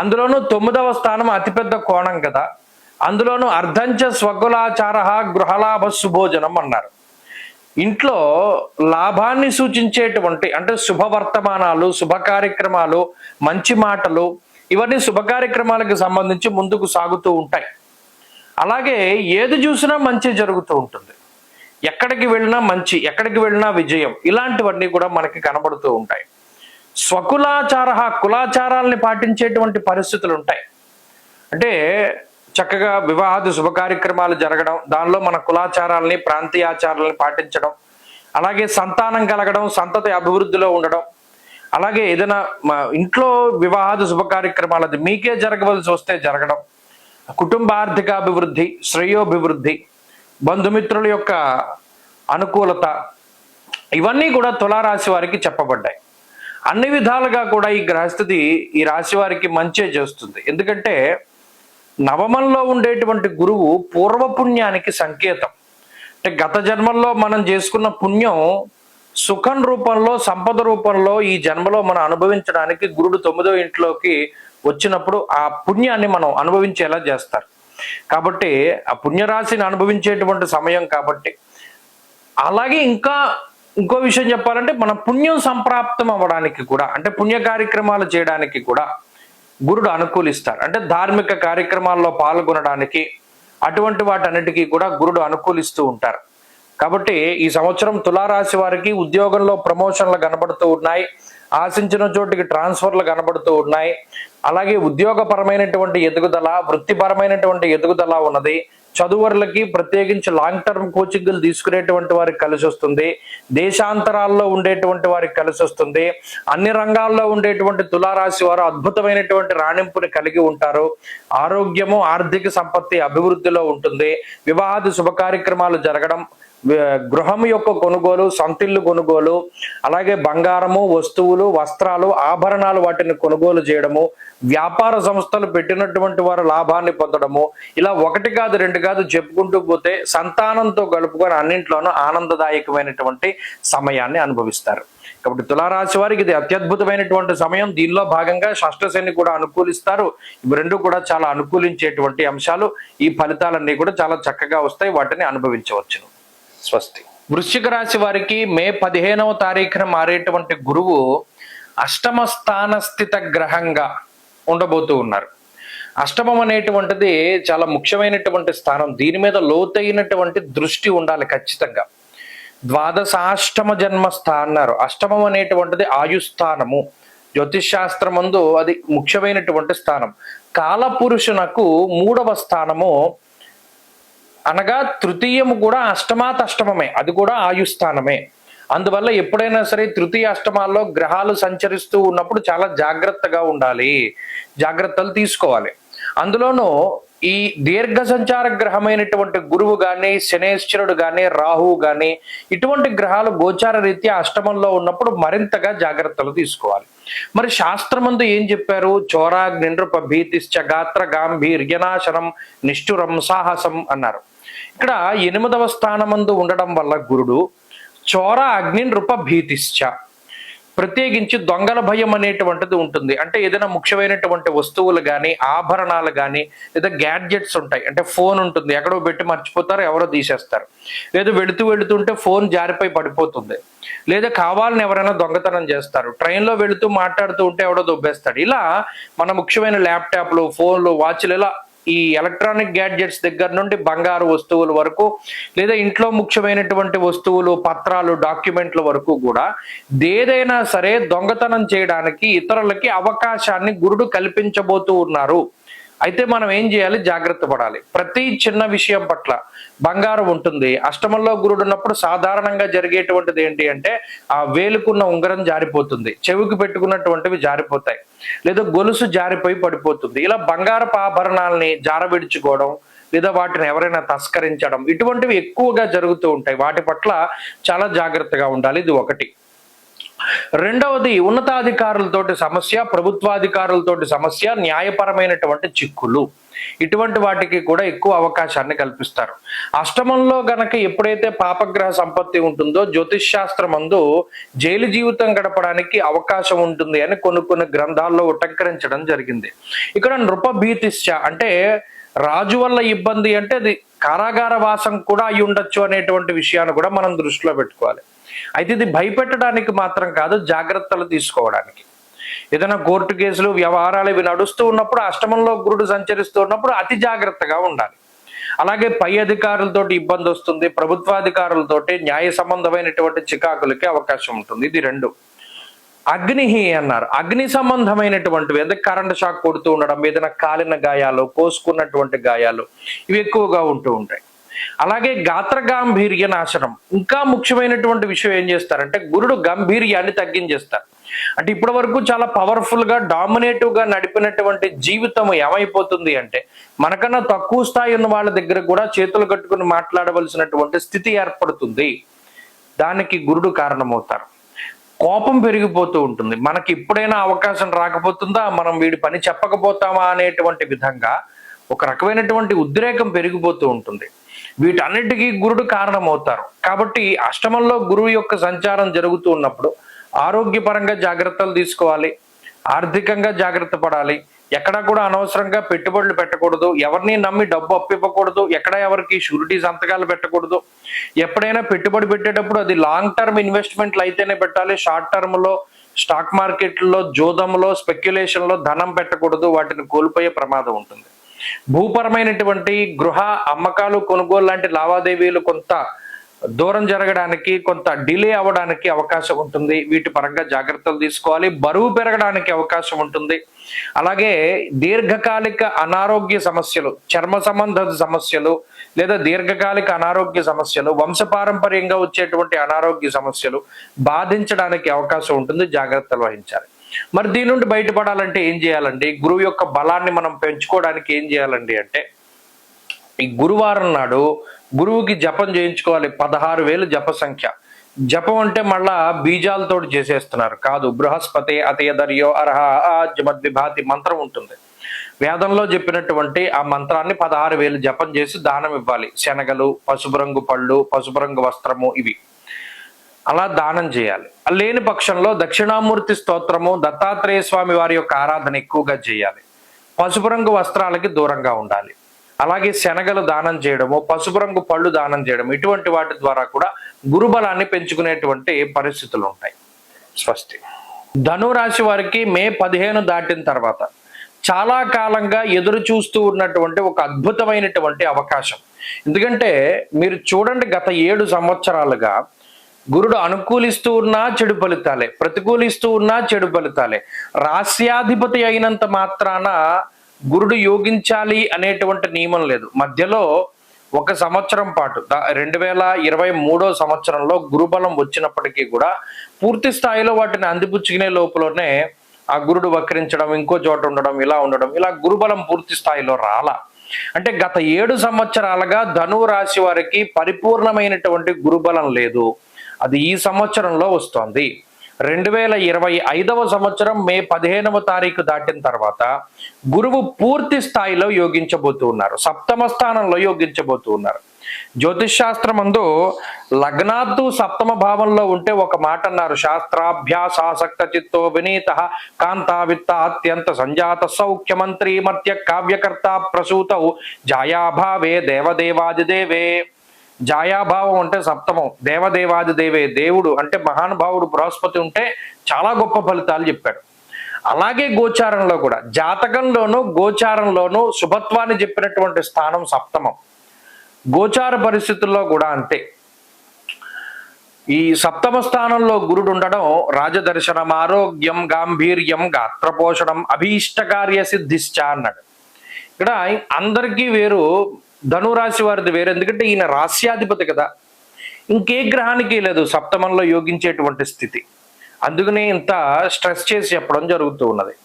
అందులోనూ 9వ స్థానం అతిపెద్ద కోణం కదా, అందులోనూ అర్ధంచ స్వగులాచార గృహలాభ సుభోజనం అన్నారు. ఇంట్లో లాభాన్ని సూచించేటువంటి అంటే శుభవర్తమానాలు, శుభ కార్యక్రమాలు, మంచి మాటలు, ఇవన్నీ శుభ కార్యక్రమాలకు సంబంధించి ముందుకు సాగుతూ ఉంటాయి. అలాగే ఏది చూసినా మంచి జరుగుతూ ఉంటుంది, ఎక్కడికి వెళ్ళినా మంచి, ఎక్కడికి వెళ్ళినా విజయం, ఇలాంటివన్నీ కూడా మనకి కనబడుతూ ఉంటాయి. స్వకులాచార, కులాచారాలని పాటించేటువంటి పరిస్థితులు ఉంటాయి. అంటే చక్కగా వివాహాది శుభ కార్యక్రమాలు జరగడం, దానిలో మన కులాచారాలని, ప్రాంతీయాచారాలని పాటించడం, అలాగే సంతానం కలగడం, సంతతి అభివృద్ధిలో ఉండడం, అలాగే ఏదైనా ఇంట్లో వివాహాది శుభ కార్యక్రమాలది మీకే జరగవలసి వస్తే జరగడం, కుటుంబ ఆర్థికాభివృద్ధి, శ్రేయోభివృద్ధి, బంధుమిత్రుల యొక్క అనుకూలత, ఇవన్నీ కూడా తులారాశి వారికి చెప్పబడ్డాయి. అన్ని విధాలుగా కూడా ఈ గ్రహస్థితి ఈ రాశి వారికి మంచే చేస్తుంది. ఎందుకంటే నవమంలో ఉండేటువంటి గురువు పూర్వపుణ్యానికి సంకేతం. అంటే గత జన్మల్లో మనం చేసుకున్న పుణ్యం సుఖం రూపంలో, సంపద రూపంలో ఈ జన్మలో మనం అనుభవించడానికి గురుడు 9వ ఇంట్లోకి వచ్చినప్పుడు ఆ పుణ్యాన్ని మనం అనుభవించేలా చేస్తారు. కాబట్టి ఆ పుణ్యరాశిని అనుభవించేటువంటి సమయం కాబట్టి. అలాగే ఇంకో విషయం చెప్పాలంటే మన పుణ్యం సంప్రాప్తం అవ్వడానికి కూడా, అంటే పుణ్య కార్యక్రమాలు చేయడానికి కూడా గురుడు అనుకూలిస్తారు. అంటే ధార్మిక కార్యక్రమాల్లో పాల్గొనడానికి, అటువంటి వాటన్నిటికీ కూడా గురుడు అనుకూలిస్తూ ఉంటారు. కాబట్టి ఈ సంవత్సరం తులారాశి వారికి ఉద్యోగంలో ప్రమోషన్లు కనబడుతూ ఉన్నాయి, ఆశించిన చోటికి ట్రాన్స్ఫర్లు కనబడుతూ ఉన్నాయి. అలాగే ఉద్యోగపరమైనటువంటి ఎదుగుదల, వృత్తిపరమైనటువంటి ఎదుగుదల ఉన్నది. చదువులకి ప్రత్యేకించి లాంగ్ టర్మ్ కోచింగ్లు తీసుకునేటువంటి వారికి కలిసి వస్తుంది, దేశాంతరాల్లో ఉండేటువంటి వారికి కలిసి వస్తుంది. అన్ని రంగాల్లో ఉండేటువంటి తులారాశి వారు అద్భుతమైనటువంటి రాణింపుని కలిగి ఉంటారు. ఆరోగ్యము, ఆర్థిక సంపత్తి అభివృద్ధిలో ఉంటుంది. వివాహాది శుభ కార్యక్రమాలు జరగడం, గృహం యొక్క కొనుగోలు, సొంతిల్లు కొనుగోలు, అలాగే బంగారము, వస్తువులు, వస్త్రాలు, ఆభరణాలు వాటిని కొనుగోలు చేయడము, వ్యాపార సంస్థలు పెట్టినటువంటి వారు లాభాన్ని పొందడము, ఇలా ఒకటి కాదు రెండు కాదు చెప్పుకుంటూ పోతే సంతానంతో గడుపుకొని అన్నింట్లోనూ ఆనందదాయకమైనటువంటి సమయాన్ని అనుభవిస్తారు. కాబట్టి తులారాశి వారికి ఇది అత్యద్భుతమైనటువంటి సమయం. దీనిలో భాగంగా షష్ఠ శని కూడా అనుకూలిస్తారు. ఇవి రెండు కూడా చాలా అనుకూలించేటువంటి అంశాలు. ఈ ఫలితాలన్నీ కూడా చాలా చక్కగా వస్తాయి, వాటిని అనుభవించవచ్చును. స్వస్తి. వృశ్చిక రాశి వారికి మే 15వ తారీఖున మారేటువంటి గురువు అష్టమ స్థాన స్థిత గ్రహంగా ఉండబోతూ ఉన్నారు. అష్టమం అనేటువంటిది చాలా ముఖ్యమైనటువంటి స్థానం. దీని మీద లోతైనటువంటి దృష్టి ఉండాలి ఖచ్చితంగా. ద్వాదశాష్టమ జన్మస్థ అన్నారు. అష్టమం అనేటువంటిది ఆయుస్థానము. జ్యోతిష్ శాస్త్రమందు అది ముఖ్యమైనటువంటి స్థానం. కాలపురుషునకు 3వ స్థానము అనగా తృతీయము కూడా అష్టమాతష్టమమే, అది కూడా ఆయుస్థానమే. అందువల్ల ఎప్పుడైనా సరే తృతీయ అష్టమాల్లో గ్రహాలు సంచరిస్తూ ఉన్నప్పుడు చాలా జాగ్రత్తగా ఉండాలి, జాగ్రత్తలు తీసుకోవాలి. అందులోనూ ఈ దీర్ఘ సంచార గ్రహమైనటువంటి గురువు గాని, శనేశ్వరుడు గాని, రాహువు గాని, ఇటువంటి గ్రహాలు గోచార రీత్యా అష్టమంలో ఉన్నప్పుడు మరింతగా జాగ్రత్తలు తీసుకోవాలి. మరి శాస్త్రమందు ఏం చెప్పారు? చోరాగ్ని నృప భీతిశ్చ గాత్ర గాంభీర్యనాశనం నిష్ఠురం సాహసం అన్నారు. ఇక్కడ 8వ స్థానమందు ఉండడం వల్ల గురుడు చోర అగ్ని నృప భీతిశ్చ, ప్రత్యేకించి దొంగల భయం అనేటువంటిది ఉంటుంది. అంటే ఏదైనా ముఖ్యమైనటువంటి వస్తువులు కానీ, ఆభరణాలు కానీ, లేదా గ్యాడ్జెట్స్ ఉంటాయి. అంటే ఫోన్ ఉంటుంది, ఎక్కడో పెట్టి మర్చిపోతారు, ఎవరో తీసేస్తారు. లేదా వెళుతుంటే ఫోన్ జారిపోయి పడిపోతుంది, లేదా కావాలని ఎవరైనా దొంగతనం చేస్తారు. ట్రైన్లో వెళుతూ మాట్లాడుతూ ఉంటే ఎవడో దొబ్బేస్తాడు. ఇలా మన ముఖ్యమైన ల్యాప్టాప్లు, ఫోన్లు, వాచ్లు, ఇలా ఈ ఎలక్ట్రానిక్ గ్యాడ్జెట్స్ దగ్గర నుండి బంగారు వస్తువుల వరకు, లేదా ఇంట్లో ముఖ్యమైనటువంటి వస్తువులు, పత్రాలు, డాక్యుమెంట్ల వరకు కూడా ఏదైనా సరే దొంగతనం చేయడానికి ఇతరులకి అవకాశాన్ని గురుడు కల్పించబోతూ ఉన్నారు. అయితే మనం ఏం చేయాలి? జాగ్రత్త పడాలి. ప్రతి చిన్న విషయం పట్ల బంగారం ఉంటుంది. అష్టమంలో గురుడు ఉన్నప్పుడు సాధారణంగా జరిగేటువంటిది ఏంటి అంటే ఆ వేలుకున్న ఉంగరం జారిపోతుంది, చెవికి పెట్టుకున్నటువంటివి జారిపోతాయి, లేదా గొలుసు జారిపోయి పడిపోతుంది. ఇలా బంగారపు ఆభరణాలని జారవిడుచుకోవడం, లేదా వాటిని ఎవరైనా తస్కరించడం, ఇటువంటివి ఎక్కువగా జరుగుతూ ఉంటాయి. వాటి పట్ల చాలా జాగ్రత్తగా ఉండాలి. ఇది ఒకటి. రెండవది ఉన్నతాధికారులతోటి సమస్య, ప్రభుత్వాధికారులతోటి సమస్య, న్యాయపరమైనటువంటి చిక్కులు, ఇటువంటి వాటికి కూడా ఎక్కువ అవకాశాన్ని కల్పిస్తారు. అష్టమంలో గనక ఎప్పుడైతే పాపగ్రహ సంపత్తి ఉంటుందో జ్యోతిష్ శాస్త్రమందు జైలు జీవితం గడపడానికి అవకాశం ఉంటుంది అని కొన్ని గ్రంథాల్లో ఉటంకరించడం జరిగింది. ఇక్కడ నృపభీతిశ్చ అంటే రాజు వల్ల ఇబ్బంది అంటే అది కారాగార వాసం కూడా అయి ఉండొచ్చు అనేటువంటి విషయాన్ని కూడా మనం దృష్టిలో పెట్టుకోవాలి. అయితే ఇది భయపెట్టడానికి మాత్రం కాదు, జాగ్రత్తలు తీసుకోవడానికి. ఏదైనా కోర్టు కేసులు, వ్యవహారాలు ఇవి నడుస్తూ ఉన్నప్పుడు, అష్టమంలో గురుడు సంచరిస్తూ ఉన్నప్పుడు అతి జాగ్రత్తగా ఉండాలి. అలాగే పై అధికారులతోటి ఇబ్బంది వస్తుంది, ప్రభుత్వాధికారులతోటి న్యాయ సంబంధమైనటువంటి చికాకులకి అవకాశం ఉంటుంది. ఇది రెండు. అగ్నిహి అన్నారు. అగ్ని సంబంధమైనటువంటివి, ఎందుకు కరెంట్ షాక్ కొడుతూ ఉండడం, ఏదైనా కాలిన గాయాలు, కోసుకున్నటువంటి గాయాలు, ఇవి ఎక్కువగా ఉంటూ ఉంటాయి. అలాగే గాత్ర గాంభీర్య నాశనం. ఇంకా ముఖ్యమైనటువంటి విషయం ఏం చేస్తారంటే గురుడు గంభీర్యాన్ని తగ్గించేస్తారు. అంటే ఇప్పటి వరకు చాలా పవర్ఫుల్ గా, డామినేటివ్ గా నడిపినటువంటి జీవితం ఏమైపోతుంది అంటే మనకన్నా తక్కువ స్థాయి ఉన్న వాళ్ళ దగ్గర కూడా చేతులు కట్టుకుని మాట్లాడవలసినటువంటి స్థితి ఏర్పడుతుంది. దానికి గురుడు కారణమవుతారు. కోపం పెరిగిపోతూ ఉంటుంది. మనకి ఎప్పుడైనా అవకాశం రాకపోతుందా, మనం వీడి పని చెప్పకపోతామా అనేటువంటి విధంగా ఒక రకమైనటువంటి ఉద్రేకం పెరిగిపోతూ ఉంటుంది. వీటన్నిటికీ గురుడు కారణమవుతారు. కాబట్టి అష్టమంలో గురువు యొక్క సంచారం జరుగుతూ ఉన్నప్పుడు ఆరోగ్యపరంగా జాగ్రత్తలు తీసుకోవాలి, ఆర్థికంగా జాగ్రత్త పడాలి, ఎక్కడా కూడా అనవసరంగా పెట్టుబడులు పెట్టకూడదు, ఎవరిని నమ్మి డబ్బు అప్పివ్వకూడదు, ఎక్కడ ఎవరికి షూరిటీ సంతకాలు పెట్టకూడదు. ఎప్పుడైనా పెట్టుబడి పెట్టేటప్పుడు అది లాంగ్ టర్మ్ ఇన్వెస్ట్మెంట్లు అయితేనే పెట్టాలి. షార్ట్ టర్మ్ లో స్టాక్ మార్కెట్లో, జోదంలో, స్పెక్యులేషన్ లో ధనం పెట్టకూడదు, వాటిని కోల్పోయే ప్రమాదం ఉంటుంది. భూపరమైనటువంటి గృహ అమ్మకాలు, కొనుగోలు లాంటి లావాదేవీలు కొంత దూరం జరగడానికి, కొంత డిలే అవ్వడానికి అవకాశం ఉంటుంది. వీటి పరంగా జాగ్రత్తలు తీసుకోవాలి. బరువు పెరగడానికి అవకాశం ఉంటుంది. అలాగే దీర్ఘకాలిక అనారోగ్య సమస్యలు, చర్మ సంబంధ సమస్యలు, లేదా దీర్ఘకాలిక అనారోగ్య సమస్యలు, వంశపారంపర్యంగా వచ్చేటువంటి అనారోగ్య సమస్యలు బాధించడానికి అవకాశం ఉంటుంది. జాగ్రత్తలు వహించాలి. మరి దీని నుండి బయటపడాలంటే ఏం చేయాలండి? గురువు యొక్క బలాన్ని మనం పెంచుకోవడానికి ఏం చేయాలండి అంటే ఈ గురువారం నాడు గురువుకి జపం చేయించుకోవాలి. 16,000 జప సంఖ్య. జపం అంటే మళ్ళా బీజాలతో చేసేస్తున్నారు కాదు. బృహస్పతి అతయదర్యో అర్హ జమద్విభాతి మంత్రం ఉంటుంది. వేదంలో చెప్పినటువంటి ఆ మంత్రాన్ని 16,000 జపం చేసి దానం ఇవ్వాలి. శనగలు, పసుపు రంగు పళ్ళు, పసుపు రంగు వస్త్రము, ఇవి అలా దానం చేయాలి. లేని పక్షంలో దక్షిణామూర్తి స్తోత్రము, దత్తాత్రేయ స్వామి వారి యొక్క ఆరాధన ఎక్కువగా చేయాలి. పసుపు రంగు వస్త్రాలకి దూరంగా ఉండాలి. అలాగే శనగలు దానం చేయడము, పసుపు రంగు పళ్ళు దానం చేయడం, ఇటువంటి వాటి ద్వారా కూడా గురుబలాన్ని పెంచుకునేటువంటి పరిస్థితులు ఉంటాయి. స్వస్తి. ధనురాశి వారికి మే 15 దాటిన తర్వాత చాలా కాలంగా ఎదురు చూస్తూ ఉన్నటువంటి ఒక అద్భుతమైనటువంటి అవకాశం. ఎందుకంటే మీరు చూడండి, గత 7 సంవత్సరాలుగా గురుడు అనుకూలిస్తూ ఉన్నా చెడు ఫలితాలే, ప్రతికూలిస్తూ ఉన్నా చెడు ఫలితాలే. రాస్యాధిపతి అయినంత మాత్రాన గురుడు యోగించాలి అనేటువంటి నియమం లేదు. మధ్యలో 1 సంవత్సరం పాటు 2023 సంవత్సరంలో గురుబలం వచ్చినప్పటికీ కూడా పూర్తి స్థాయిలో వాటిని అందిపుచ్చుకునే లోపలనే ఆ గురుడు వక్రించడం, ఇంకో చోట ఉండడం, ఇలా గురుబలం పూర్తి స్థాయిలో రాలా. అంటే గత 7 సంవత్సరాలుగా ధనువు రాశి వారికి పరిపూర్ణమైనటువంటి గురుబలం లేదు. అది ఈ సంవత్సరంలో వస్తోంది. 2025 సంవత్సరం మే 15వ తారీఖు దాటిన తర్వాత గురువు పూర్తి స్థాయిలో యోగించబోతూ ఉన్నారు, సప్తమ స్థానంలో యోగించబోతూ ఉన్నారు. జ్యోతిష్ శాస్త్రం అందు లగ్నాత్తు సప్తమ భావంలో ఉంటే ఒక మాట అన్నారు, శాస్త్రాభ్యాసాసక్త చిత్తో వినీత కాంతావిత్త అత్యంత సంజాత సౌఖ్యమంత్రి మర్త్య కావ్యకర్త ప్రసూతౌ జాయాభావే దేవదేవాదిదేవే. జాయాభావం అంటే సప్తమం, దేవదేవాదిదేవే దేవుడు అంటే మహానుభావుడు బృహస్పతి ఉంటే చాలా గొప్ప ఫలితాలు చెప్పాడు. అలాగే గోచారంలో కూడా, జాతకంలోనూ గోచారంలోనూ శుభత్వాన్ని చెప్పినటువంటి స్థానం సప్తమం. గోచార పరిస్థితుల్లో కూడా అంతే. ఈ సప్తమ స్థానంలో గురుడు ఉండడం రాజదర్శనం, ఆరోగ్యం, గాంభీర్యం, గాత్రపోషణం, అభీష్టకార్య సిద్ధిశ్చ అన్నాడు. ఇక్కడ అందరికీ వేరు, ధనురాశి వారిది వేరు. ఎందుకంటే ఈయన రాస్యాధిపతి కదా, ఇంకే గ్రహానికి లేదు సప్తమంలో యోగించేటువంటి స్థితి. అందుకనే ఇంత స్ట్రెస్ చేసి చెప్పడం జరుగుతూ ఉన్నది.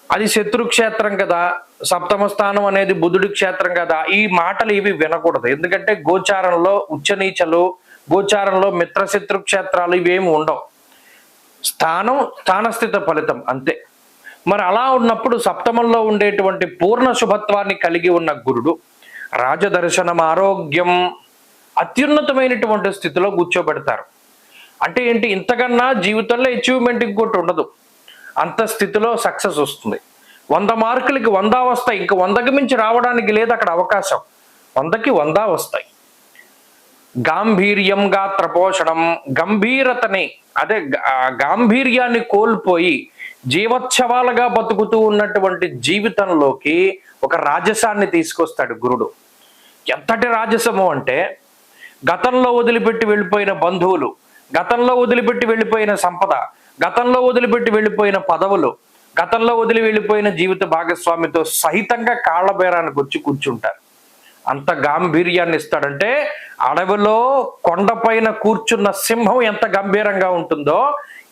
అది శత్రుక్షేత్రం కదా, సప్తమ స్థానం అనేది బుధుడి క్షేత్రం కదా, ఈ మాటలు ఇవి వినకూడదు. ఎందుకంటే గోచారంలో ఉచ్చనీచలు, గోచారంలో మిత్రశత్రు క్షేత్రాలు ఇవేమి ఉండవు. స్థానం స్థానస్థిత ఫలితం అంతే. మరి అలా ఉన్నప్పుడు సప్తమంలో ఉండేటువంటి పూర్ణ శుభత్వాన్ని కలిగి ఉన్న గురుడు రాజదర్శనం, ఆరోగ్యం, అత్యున్నతమైనటువంటి స్థితిలో కూర్చోబెడతారు. అంటే ఏంటి, ఇంతకన్నా జీవితంలో అచీవ్మెంట్ ఇంకోటి ఉండదు. అంత స్థితిలో సక్సెస్ వస్తుంది. 100 మార్కులకి 100 వస్తాయి, ఇంకా 100కి మించి రావడానికి లేదు అక్కడ అవకాశం. 100కి 100 వస్తాయి. గాంభీర్యం, గాత్రపోషణం, గంభీరతని అదే గాంభీర్యాన్ని కోల్పోయి జీవోత్సవాలుగా బతుకుతూ ఉన్నటువంటి జీవితంలోకి ఒక రాజసాన్ని తీసుకొస్తాడు గురుడు. ఎంతటి రాజసము అంటే, గతంలో వదిలిపెట్టి వెళ్ళిపోయిన బంధువులు, గతంలో వదిలిపెట్టి వెళ్ళిపోయిన సంపద, గతంలో వదిలిపెట్టి వెళ్ళిపోయిన పదవులు, గతంలో వదిలి వెళ్ళిపోయిన జీవిత భాగస్వామితో సహితంగా కాళ్ళ బేరానికి వచ్చి కూర్చుంటారు. అంత గాంభీర్యాన్ని ఇస్తాడంటే, అడవిలో కొండపైన కూర్చున్న సింహం ఎంత గంభీరంగా ఉంటుందో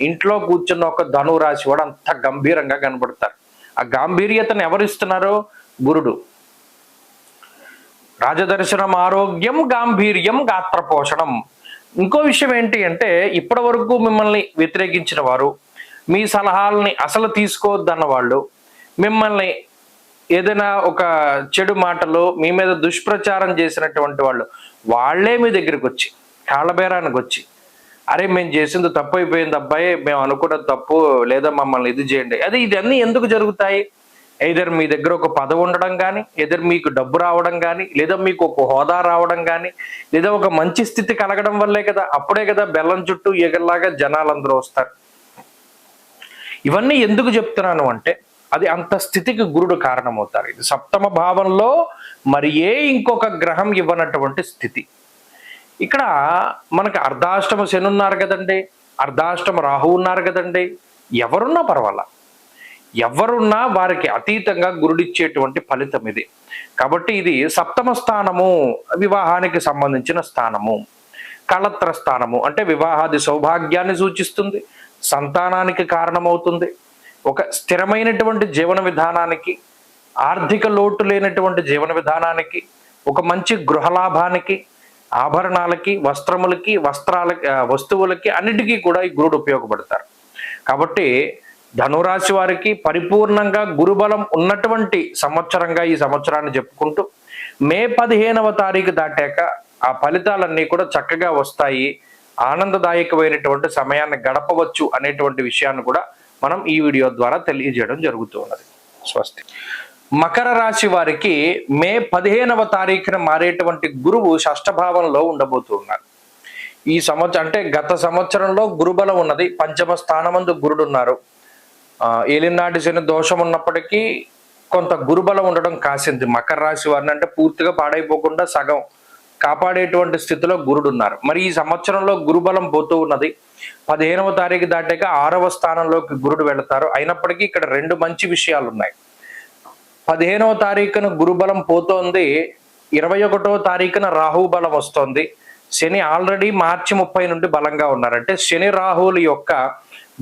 ఇంట్లో కూర్చున్న ఒక ధనురాశి వాడు అంత గంభీరంగా కనబడతారు. ఆ గాంభీర్యతను ఎవరిస్తున్నారు? గురుడు. రాజదర్శనం, ఆరోగ్యం, గాంభీర్యం, గాత్రపోషణం. ఇంకో విషయం ఏంటి అంటే, ఇప్పటి వరకు మిమ్మల్ని వ్యతిరేకించిన వారు, మీ సలహాలని అసలు తీసుకోవద్దన్న వాళ్ళు, మిమ్మల్ని ఏదైనా ఒక చెడు మాటలు మీ మీద దుష్ప్రచారం చేసినటువంటి వాళ్ళు, వాళ్ళే మీ దగ్గరికి వచ్చి కాళ్ళబేరానికి వచ్చి, అరే మేము చేసింది తప్పు అయిపోయింది అబ్బాయి, మేము అనుకున్నది తప్పు, లేదా మమ్మల్ని ఇది చేయండి. ఇదన్నీ ఎందుకు జరుగుతాయి? ఎయిదర్ మీ దగ్గర ఒక పదవి ఉండడం కానీ, ఎయిదర్ మీకు డబ్బు రావడం కానీ, లేదా మీకు ఒక హోదా రావడం కానీ, లేదా ఒక మంచి స్థితి కలగడం వల్లే కదా. అప్పుడే కదా బెల్లం చుట్టూ ఎగరలాగా జనాలందరూ వస్తారు. ఇవన్నీ ఎందుకు చెప్తున్నాను అంటే, అది అంత స్థితికి గురుడు కారణమవుతారు. ఇది సప్తమ భావంలో మరి ఇంకొక గ్రహం ఇవ్వనటువంటి స్థితి. ఇక్కడ మనకు అర్ధాష్టమ శని ఉన్నారు కదండి, అర్ధాష్టమ రాహు ఉన్నారు కదండి. ఎవరున్నా పర్వాలా, ఎవరున్నా వారికి అతీతంగా గురుడిచ్చేటువంటి ఫలితం ఇది. కాబట్టి ఇది సప్తమ స్థానము, వివాహానికి సంబంధించిన స్థానము. కళత్ర స్థానము అంటే వివాహాది సౌభాగ్యాన్ని సూచిస్తుంది, సంతానానికి కారణమవుతుంది, ఒక స్థిరమైనటువంటి జీవన విధానానికి, ఆర్థిక లోటు లేనటువంటి జీవన విధానానికి, ఒక మంచి గృహలాభానికి, ఆభరణాలకి, వస్త్రములకి, వస్తువులకి అన్నిటికీ కూడా ఈ గురుడు ఉపయోగపడతారు. కాబట్టి ధనురాశి వారికి పరిపూర్ణంగా గురుబలం ఉన్నటువంటి సంవత్సరంగా ఈ సంవత్సరాన్ని చెప్పుకుంటూ, మే 15వ తారీఖు దాటాక ఆ ఫలితాలన్నీ కూడా చక్కగా వస్తాయి. ఆనందదాయకమైనటువంటి సమయాన్ని గడపవచ్చు అనేటువంటి విషయాన్ని కూడా మనం ఈ వీడియో ద్వారా తెలియజేయడం జరుగుతూ ఉన్నది. స్వస్తి. మకర రాశి వారికి మే 15వ తారీఖున మారేటువంటి గురువు షష్ఠభావంలో ఉండబోతూ ఉన్నారు. ఈ సంవత్సరం అంటే గత సంవత్సరంలో గురుబలం ఉన్నది, పంచమ స్థానమందు గురుడు ఉన్నారు. ఏలినాటి శని దోషం ఉన్నప్పటికీ కొంత గురుబలం ఉండడం కాసింది మకర రాశి వారిని, అంటే పూర్తిగా పాడైపోకుండా సగం కాపాడేటువంటి స్థితిలో గురుడు ఉన్నారు. మరి ఈ సంవత్సరంలో గురుబలం పోతూ ఉన్నది. 15వ తారీఖు దాటాక 6వ స్థానంలోకి గురుడు వెళతారు. అయినప్పటికీ ఇక్కడ రెండు మంచి విషయాలు ఉన్నాయి. 15వ తారీఖున గురుబలం పోతోంది, 21వ తారీఖున రాహు బలం వస్తోంది. శని ఆల్రెడీ మార్చి 30 నుండి బలంగా ఉన్నారు. అంటే శని రాహువుల యొక్క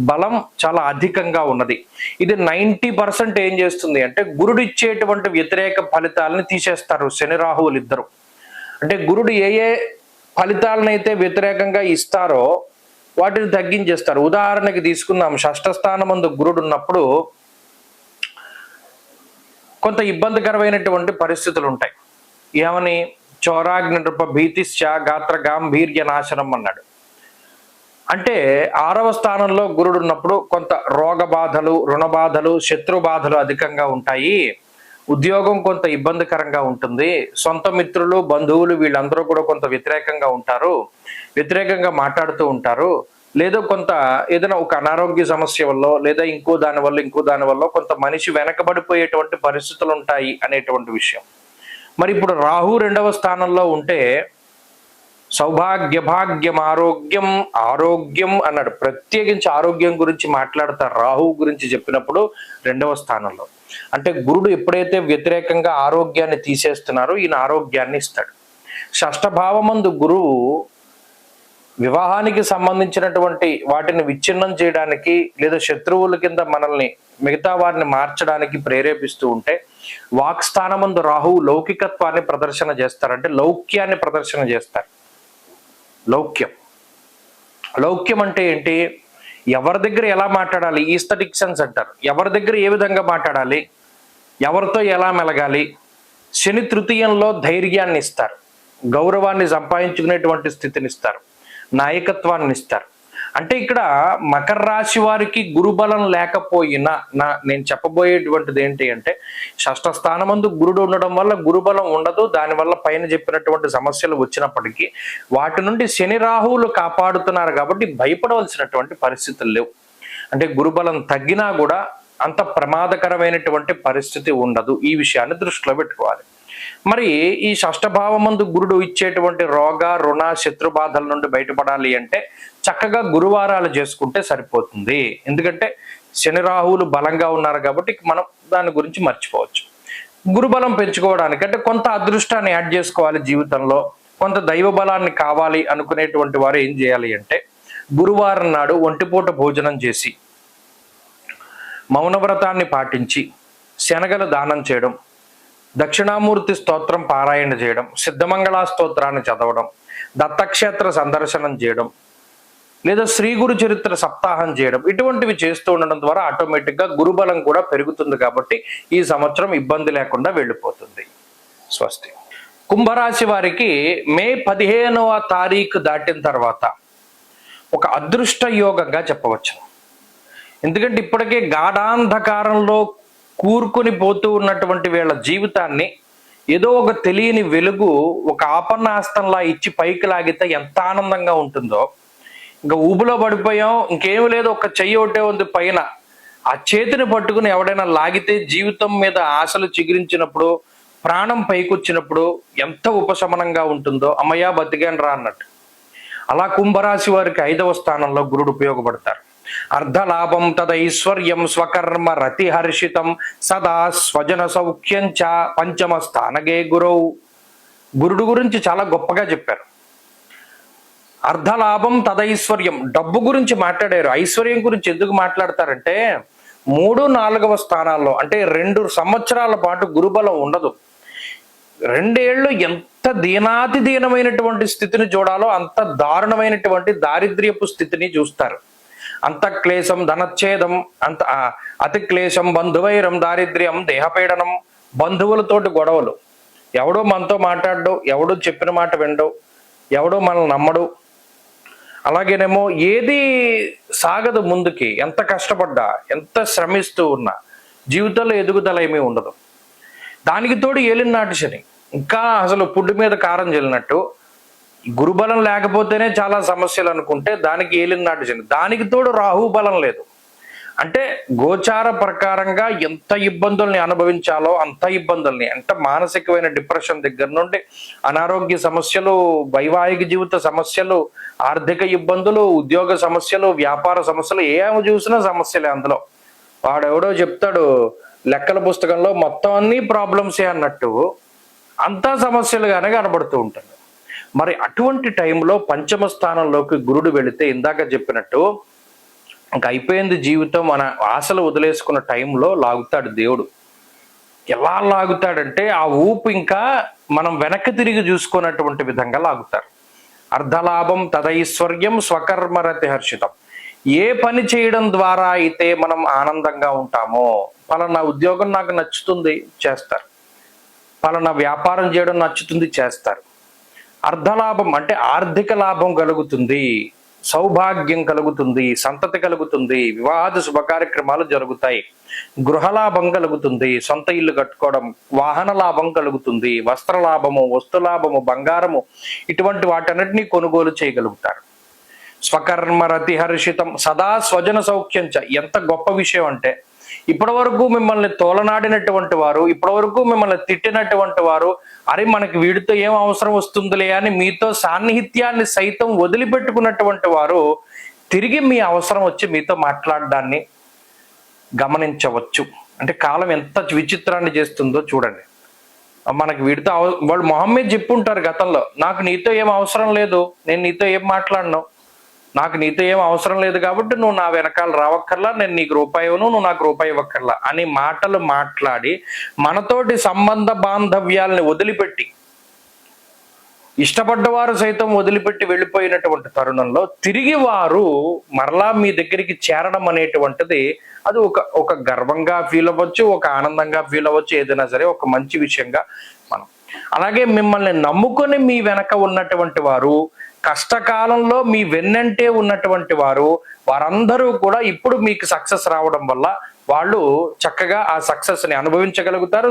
బలం చాలా అధికంగా ఉన్నది. ఇది 90% ఏం చేస్తుంది అంటే గురుడు ఇచ్చేటువంటి వ్యతిరేక ఫలితాలని తీసేస్తారు శని రాహువులు ఇద్దరు. అంటే గురుడు ఏ ఏ ఫలితాలనైతే వ్యతిరేకంగా ఇస్తారో వాటిని తగ్గించేస్తారు. ఉదాహరణకి తీసుకుందాం, షష్ఠ స్థానమందు గురుడు ఉన్నప్పుడు కొంత ఇబ్బందికరమైనటువంటి పరిస్థితులు ఉంటాయి. ఏమని? చౌరాగ్ని నృప భీతిశ్చ గాత్ర గాంభీర్య నాశనం అన్నాడు. అంటే 6వ స్థానంలో గురుడు ఉన్నప్పుడు కొంత రోగ బాధలు, రుణ బాధలు, శత్రు బాధలు అధికంగా ఉంటాయి. ఉద్యోగం కొంత ఇబ్బందికరంగా ఉంటుంది. సొంత మిత్రులు, బంధువులు వీళ్ళందరూ కూడా కొంత వ్యతిరేకంగా ఉంటారు, వ్యతిరేకంగా మాట్లాడుతూ ఉంటారు. లేదా కొంత ఏదైనా ఒక అనారోగ్య సమస్య వల్ల లేదా ఇంకో దాని వల్ల కొంత మనిషి వెనకబడిపోయేటువంటి పరిస్థితులు ఉంటాయి అనేటువంటి విషయం. మరి ఇప్పుడు రాహు 2వ స్థానంలో ఉంటే సౌభాగ్య భాగ్యం ఆరోగ్యం అన్నాడు. ప్రత్యేకించి ఆరోగ్యం గురించి మాట్లాడతారు రాహు గురించి చెప్పినప్పుడు 2వ స్థానంలో. అంటే గురుడు ఎప్పుడైతే వ్యతిరేకంగా ఆరోగ్యాన్ని తీసేస్తున్నారో ఈయన ఆరోగ్యాన్ని ఇస్తాడు. షష్ఠభావమందు గురువు వివాహానికి సంబంధించినటువంటి వాటిని విచ్ఛిన్నం చేయడానికి లేదా శత్రువుల కింద మనల్ని మిగతా వారిని మార్చడానికి ప్రేరేపిస్తూ ఉంటే, వాక్స్థానమందు రాహువు లౌకికత్వాన్ని ప్రదర్శన చేస్తారు. అంటే లౌక్యాన్ని ప్రదర్శన చేస్తారు. లౌక్యం అంటే ఏంటి? ఎవరి దగ్గర ఎలా మాట్లాడాలి, ఈస్థెటిక్ సెన్స్ అంటారు. ఎవరి దగ్గర ఏ విధంగా మాట్లాడాలి, ఎవరితో ఎలా మెలగాలి. శని తృతీయంలో ధైర్యాన్ని ఇస్తారు, గౌరవాన్ని సంపాదించుకునేటువంటి స్థితిని ఇస్తారు, నాయకత్వాన్ని ఇస్తారు. అంటే ఇక్కడ మకర రాశి వారికి గురుబలం లేకపోయినా నేను చెప్పబోయేటువంటిది ఏంటి అంటే, షష్ఠ స్థానమందు గురుడు ఉండడం వల్ల గురుబలం ఉండదు. దానివల్ల పైన చెప్పినటువంటి సమస్యలు వచ్చినప్పటికీ వాటి నుండి శని రాహువులు కాపాడుతున్నారు కాబట్టి భయపడవలసినటువంటి పరిస్థితులు లేవు. అంటే గురుబలం తగ్గినా కూడా అంత ప్రమాదకరమైనటువంటి పరిస్థితి ఉండదు. ఈ విషయాన్ని దృష్టిలో పెట్టుకోవాలి. మరి ఈ షష్ఠభావమందు గురుడు ఇచ్చేటువంటి రోగ, రుణ, శత్రు బాధల నుండి బయటపడాలి అంటే చక్కగా గురువారాలు చేసుకుంటే సరిపోతుంది. ఎందుకంటే శని రాహువులు బలంగా ఉన్నారు కాబట్టి మనం దాని గురించి మర్చిపోవచ్చు. గురుబలం పెంచుకోవడానికి అంటే కొంత అదృష్టాన్ని యాడ్ చేసుకోవాలి జీవితంలో, కొంత దైవ బలాన్ని కావాలి అనుకునేటువంటి వారు ఏం చేయాలి అంటే, గురువారం నాడు ఒంటిపూట భోజనం చేసి, మౌనవ్రతాన్ని పాటించి, శనగలు దానం చేయడం, దక్షిణామూర్తి స్తోత్రం పారాయణ చేయడం, సిద్ధమంగళ స్తోత్రాన్ని చదవడం, దత్తక్షేత్ర సందర్శనం చేయడం, లేదా శ్రీ గురు చరిత్ర సప్తాహం చేయడం, ఇటువంటివి చేస్తూ ఉండడం ద్వారా ఆటోమేటిక్గా గురుబలం కూడా పెరుగుతుంది. కాబట్టి ఈ సంవత్సరం ఇబ్బంది లేకుండా వెళ్ళిపోతుంది. స్వస్తి. కుంభరాశి వారికి మే 15వ తారీఖు దాటిన తర్వాత ఒక అదృష్ట యోగంగా చెప్పవచ్చు. ఎందుకంటే ఇప్పటికే గాఢాంధకారంలో కూరుకొని పోతూ ఉన్నటువంటి వీళ్ళ జీవితాన్ని ఏదో ఒక తెలియని వెలుగు ఒక ఆపన్నాస్తంలా ఇచ్చి పైకి లాగితే ఎంత ఆనందంగా ఉంటుందో. ఇంకా ఊబులో పడిపోయాం, ఇంకేమి లేదు, ఒక చెయ్యి ఒకటే ఉంది పైన, ఆ చేతిని పట్టుకుని ఎవడైనా లాగితే జీవితం మీద ఆశలు చిగురించినప్పుడు, ప్రాణం పైకొచ్చినప్పుడు ఎంత ఉపశమనంగా ఉంటుందో. అమ్మయ్య బతికాను రా అన్నట్టు. అలా కుంభరాశి వారికి 5వ స్థానంలో గురుడు ఉపయోగపడతారు. అర్ధలాభం తదైశ్వర్యం స్వకర్మ రతిహర్షితం సదా స్వజన సౌఖ్యం చ పంచమ స్థానగే గురవు. గురుడు గురించి చాలా గొప్పగా చెప్పారు. అర్ధలాభం తదైశ్వర్యం, డబ్బు గురించి మాట్లాడారు. ఐశ్వర్యం గురించి ఎందుకు మాట్లాడతారంటే 3, 4వ స్థానాల్లో అంటే 2 సంవత్సరాల పాటు గురుబలం ఉండదు. 2 ఏళ్ళు ఎంత దీనాతి దీనమైనటువంటి స్థితిని చూడాలో అంత దారుణమైనటువంటి దారిద్ర్యపు స్థితిని చూస్తారు. అంత క్లేశం, ధనచ్ఛేదం, అంత అతి క్లేశం, బంధువైరం, దారిద్ర్యం, దేహపీడనం, బంధువులతోటి గొడవలు, ఎవడో మనతో మాట్లాడడు, ఎవడో చెప్పిన మాట వినడు, ఎవడో మనల్ని నమ్మడు, అలాగేనేమో ఏది సాగదు ముందుకి, ఎంత కష్టపడ్డా ఎంత శ్రమిస్తూ ఉన్నా జీవితంలో ఎదుగుదల ఏమీ ఉండదు. దానికి తోడు ఏలినాటి శని, ఇంకా అసలు పుడ్డు మీద కారం చెల్లినట్టు. గురుబలం లేకపోతేనే చాలా సమస్యలు అనుకుంటే దానికి ఏలినాటి శని, దానికి తోడు రాహు బలం లేదు. అంటే గోచార ప్రకారంగా ఎంత ఇబ్బందుల్ని అనుభవించాలో అంత ఇబ్బందుల్ని, అంటే మానసికమైన డిప్రెషన్ దగ్గర నుండి అనారోగ్య సమస్యలు, వైవాహిక జీవిత సమస్యలు, ఆర్థిక ఇబ్బందులు, ఉద్యోగ సమస్యలు, వ్యాపార సమస్యలు, ఏమి చూసినా సమస్యలే. అందులో వాడెవడో చెప్తాడు లెక్కల పుస్తకంలో మొత్తం అన్ని ప్రాబ్లమ్సే అన్నట్టు అంతా సమస్యలుగానే కనబడుతూ ఉంటుంది. మరి అటువంటి టైంలో పంచమ స్థానంలోకి గురుడు వెళితే ఇందాక చెప్పినట్టు ఇంకా అయిపోయింది జీవితం, మన ఆశలు వదిలేసుకున్న టైంలో లాగుతాడు దేవుడు. ఎలా లాగుతాడంటే ఆ ఊపు ఇంకా మనం వెనక్కి తిరిగి చూసుకున్నటువంటి విధంగా లాగుతారు. అర్ధలాభం తదైశ్వర్యం స్వకర్మరతి హర్షితం. ఏ పని చేయడం ద్వారా అయితే మనం ఆనందంగా ఉంటామో, పలానా ఉద్యోగం నాకు నచ్చుతుంది చేస్తారు, పలానా వ్యాపారం చేయడం నచ్చుతుంది చేస్తారు. అర్ధలాభం అంటే ఆర్థిక లాభం కలుగుతుంది, సౌభాగ్యం కలుగుతుంది, సంతతి కలుగుతుంది, వివాహాది శుభ కార్యక్రమాలు జరుగుతాయి, గృహలాభం కలుగుతుంది, సొంత ఇల్లు కట్టుకోవడం, వాహన లాభం కలుగుతుంది, వస్త్ర లాభము, వస్తు లాభము, బంగారము, ఇటువంటి వాటన్నిటినీ కొనుగోలు చేయగలుగుతారు. స్వకర్మరతి హర్షితం సదా స్వజన సౌఖ్యంచ. ఎంత గొప్ప విషయం అంటే ఇప్పటి వరకు మిమ్మల్ని తోలనాడినటువంటి వారు, ఇప్పటి వరకు మిమ్మల్ని తిట్టినటువంటి వారు, అరే మనకి వీడితో ఏం అవసరం వస్తుందిలే అని మీతో సాన్నిహిత్యాన్ని సైతం వదిలిపెట్టుకున్నటువంటి వారు తిరిగి మీ అవసరం వచ్చి మీతో మాట్లాడడాన్ని గమనించవచ్చు. అంటే కాలం ఎంత విచిత్రాన్ని చేస్తుందో చూడండి. మనకి వీడితో వాళ్ళు మొహం మీద చెప్పుంటారు గతంలో, నాకు నీతో ఏం అవసరం లేదు, నేను నీతో ఏం మాట్లాడను, నాకు నీతో ఏం అవసరం లేదు కాబట్టి నువ్వు నా వెనకాల రావక్కర్లా, నేను నీకు రూపాయి ఇవ్వను, నువ్వు నాకు రూపాయి ఇవ్వక్కర్లా అని మాటలు మాట్లాడి మనతోటి సంబంధ బాంధవ్యాలని వదిలిపెట్టి, ఇష్టపడ్డవారు సైతం వదిలిపెట్టి వెళ్ళిపోయినటువంటి తరుణంలో తిరిగి వారు మరలా మీ దగ్గరికి చేరడం అనేటువంటిది అది ఒక గర్వంగా ఫీల్ అవ్వచ్చు, ఒక ఆనందంగా ఫీల్ అవ్వచ్చు, ఏదైనా సరే ఒక మంచి విషయంగా మనం. అలాగే మిమ్మల్ని నమ్ముకొని మీ వెనక ఉన్నటువంటి వారు, కష్టకాలంలో మీ వెన్నంటే ఉన్నటువంటి వారు, వారందరూ కూడా ఇప్పుడు మీకు సక్సెస్ రావడం వల్ల వాళ్ళు చక్కగా ఆ సక్సెస్ ని అనుభవించగలుగుతారు.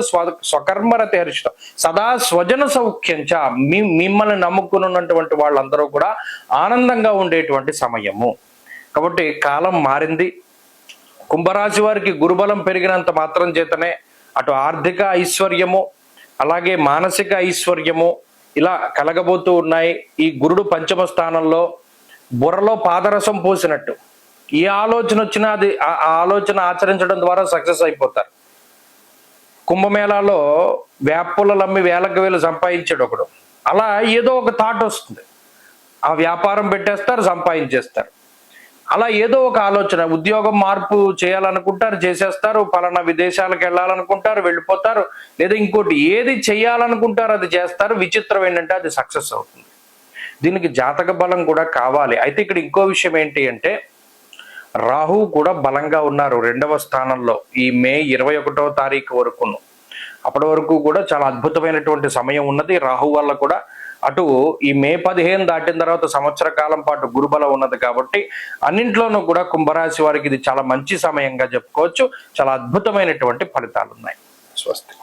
స్వకర్మరతి హర్షితం సదా స్వజన సౌఖ్యంచ. మిమ్మల్ని నమ్ముకుని ఉన్నటువంటి వాళ్ళందరూ కూడా ఆనందంగా ఉండేటువంటి సమయము. కాబట్టి కాలం మారింది. కుంభరాశి వారికి గురుబలం పెరిగినంత మాత్రం చేతనే అటు ఆర్థిక ఐశ్వర్యము అలాగే మానసిక ఐశ్వర్యము ఇలా కలగబోతూ ఉన్నాయి. ఈ గురుడు పంచమ స్థానంలో బుర్రలో పాదరసం పోసినట్టు ఏ ఆలోచన వచ్చినా అది ఆ ఆలోచన ఆచరించడం ద్వారా సక్సెస్ అయిపోతారు. కుంభమేళాలో వేపులలు అమ్మి వేలకు వేలు సంపాదించాడు ఒకడు. అలా ఏదో ఒక థాట్ వస్తుంది, ఆ వ్యాపారం పెట్టేస్తారు, సంపాదించేస్తారు. అలా ఏదో ఒక ఆలోచన, ఉద్యోగం మార్పు చేయాలనుకుంటారు, చేసేస్తారు, పలానా విదేశాలకు వెళ్ళాలనుకుంటారు, వెళ్ళిపోతారు, లేదా ఇంకోటి ఏది చేయాలనుకుంటారు అది చేస్తారు. విచిత్రం ఏంటంటే అది సక్సెస్ అవుతుంది. దీనికి జాతక బలం కూడా కావాలి. అయితే ఇక్కడ ఇంకో విషయం ఏంటి అంటే రాహు కూడా బలంగా ఉన్నారు 2వ స్థానంలో ఈ మే 21వ తారీఖు వరకును. అప్పటి వరకు కూడా చాలా అద్భుతమైనటువంటి సమయం ఉన్నది. రాహు వల్ల కూడా అటు ఈ మే 15 దాటిన తర్వాత సంవత్సర కాలం పాటు గురుబలం ఉన్నది కాబట్టి అన్నింట్లోనూ కూడా కుంభరాశి వారికి ఇది చాలా మంచి సమయంగా చెప్పుకోవచ్చు. చాలా అద్భుతమైనటువంటి ఫలితాలు ఉన్నాయి. స్వస్తి.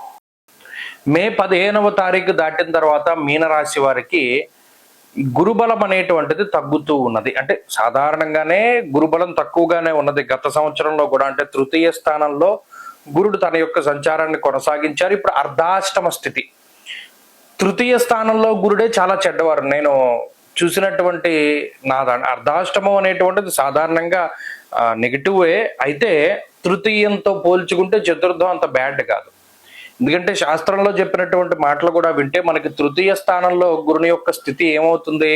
మే 15వ తారీఖు దాటిన తర్వాత మీనరాశి వారికి గురుబలం అనేటువంటిది తగ్గుతూ ఉన్నది. అంటే సాధారణంగానే గురుబలం తక్కువగానే ఉన్నది. గత సంవత్సరంలో కూడా అంటే తృతీయ స్థానంలో గురుడు తన యొక్క సంచారాన్ని కొనసాగించారు. ఇప్పుడు అర్ధాష్టమ స్థితి. తృతీయ స్థానంలో గురుడే చాలా చెడ్డవారు. నేను చూసినటువంటి అర్ధాష్టమం అనేటువంటిది సాధారణంగా నెగిటివే. అయితే తృతీయంతో పోల్చుకుంటే చతుర్థం అంత బ్యాడ్ కాదు. ఎందుకంటే శాస్త్రంలో చెప్పినటువంటి మాటలు కూడా వింటే మనకి తృతీయ స్థానంలో గురుని యొక్క స్థితి ఏమవుతుంది?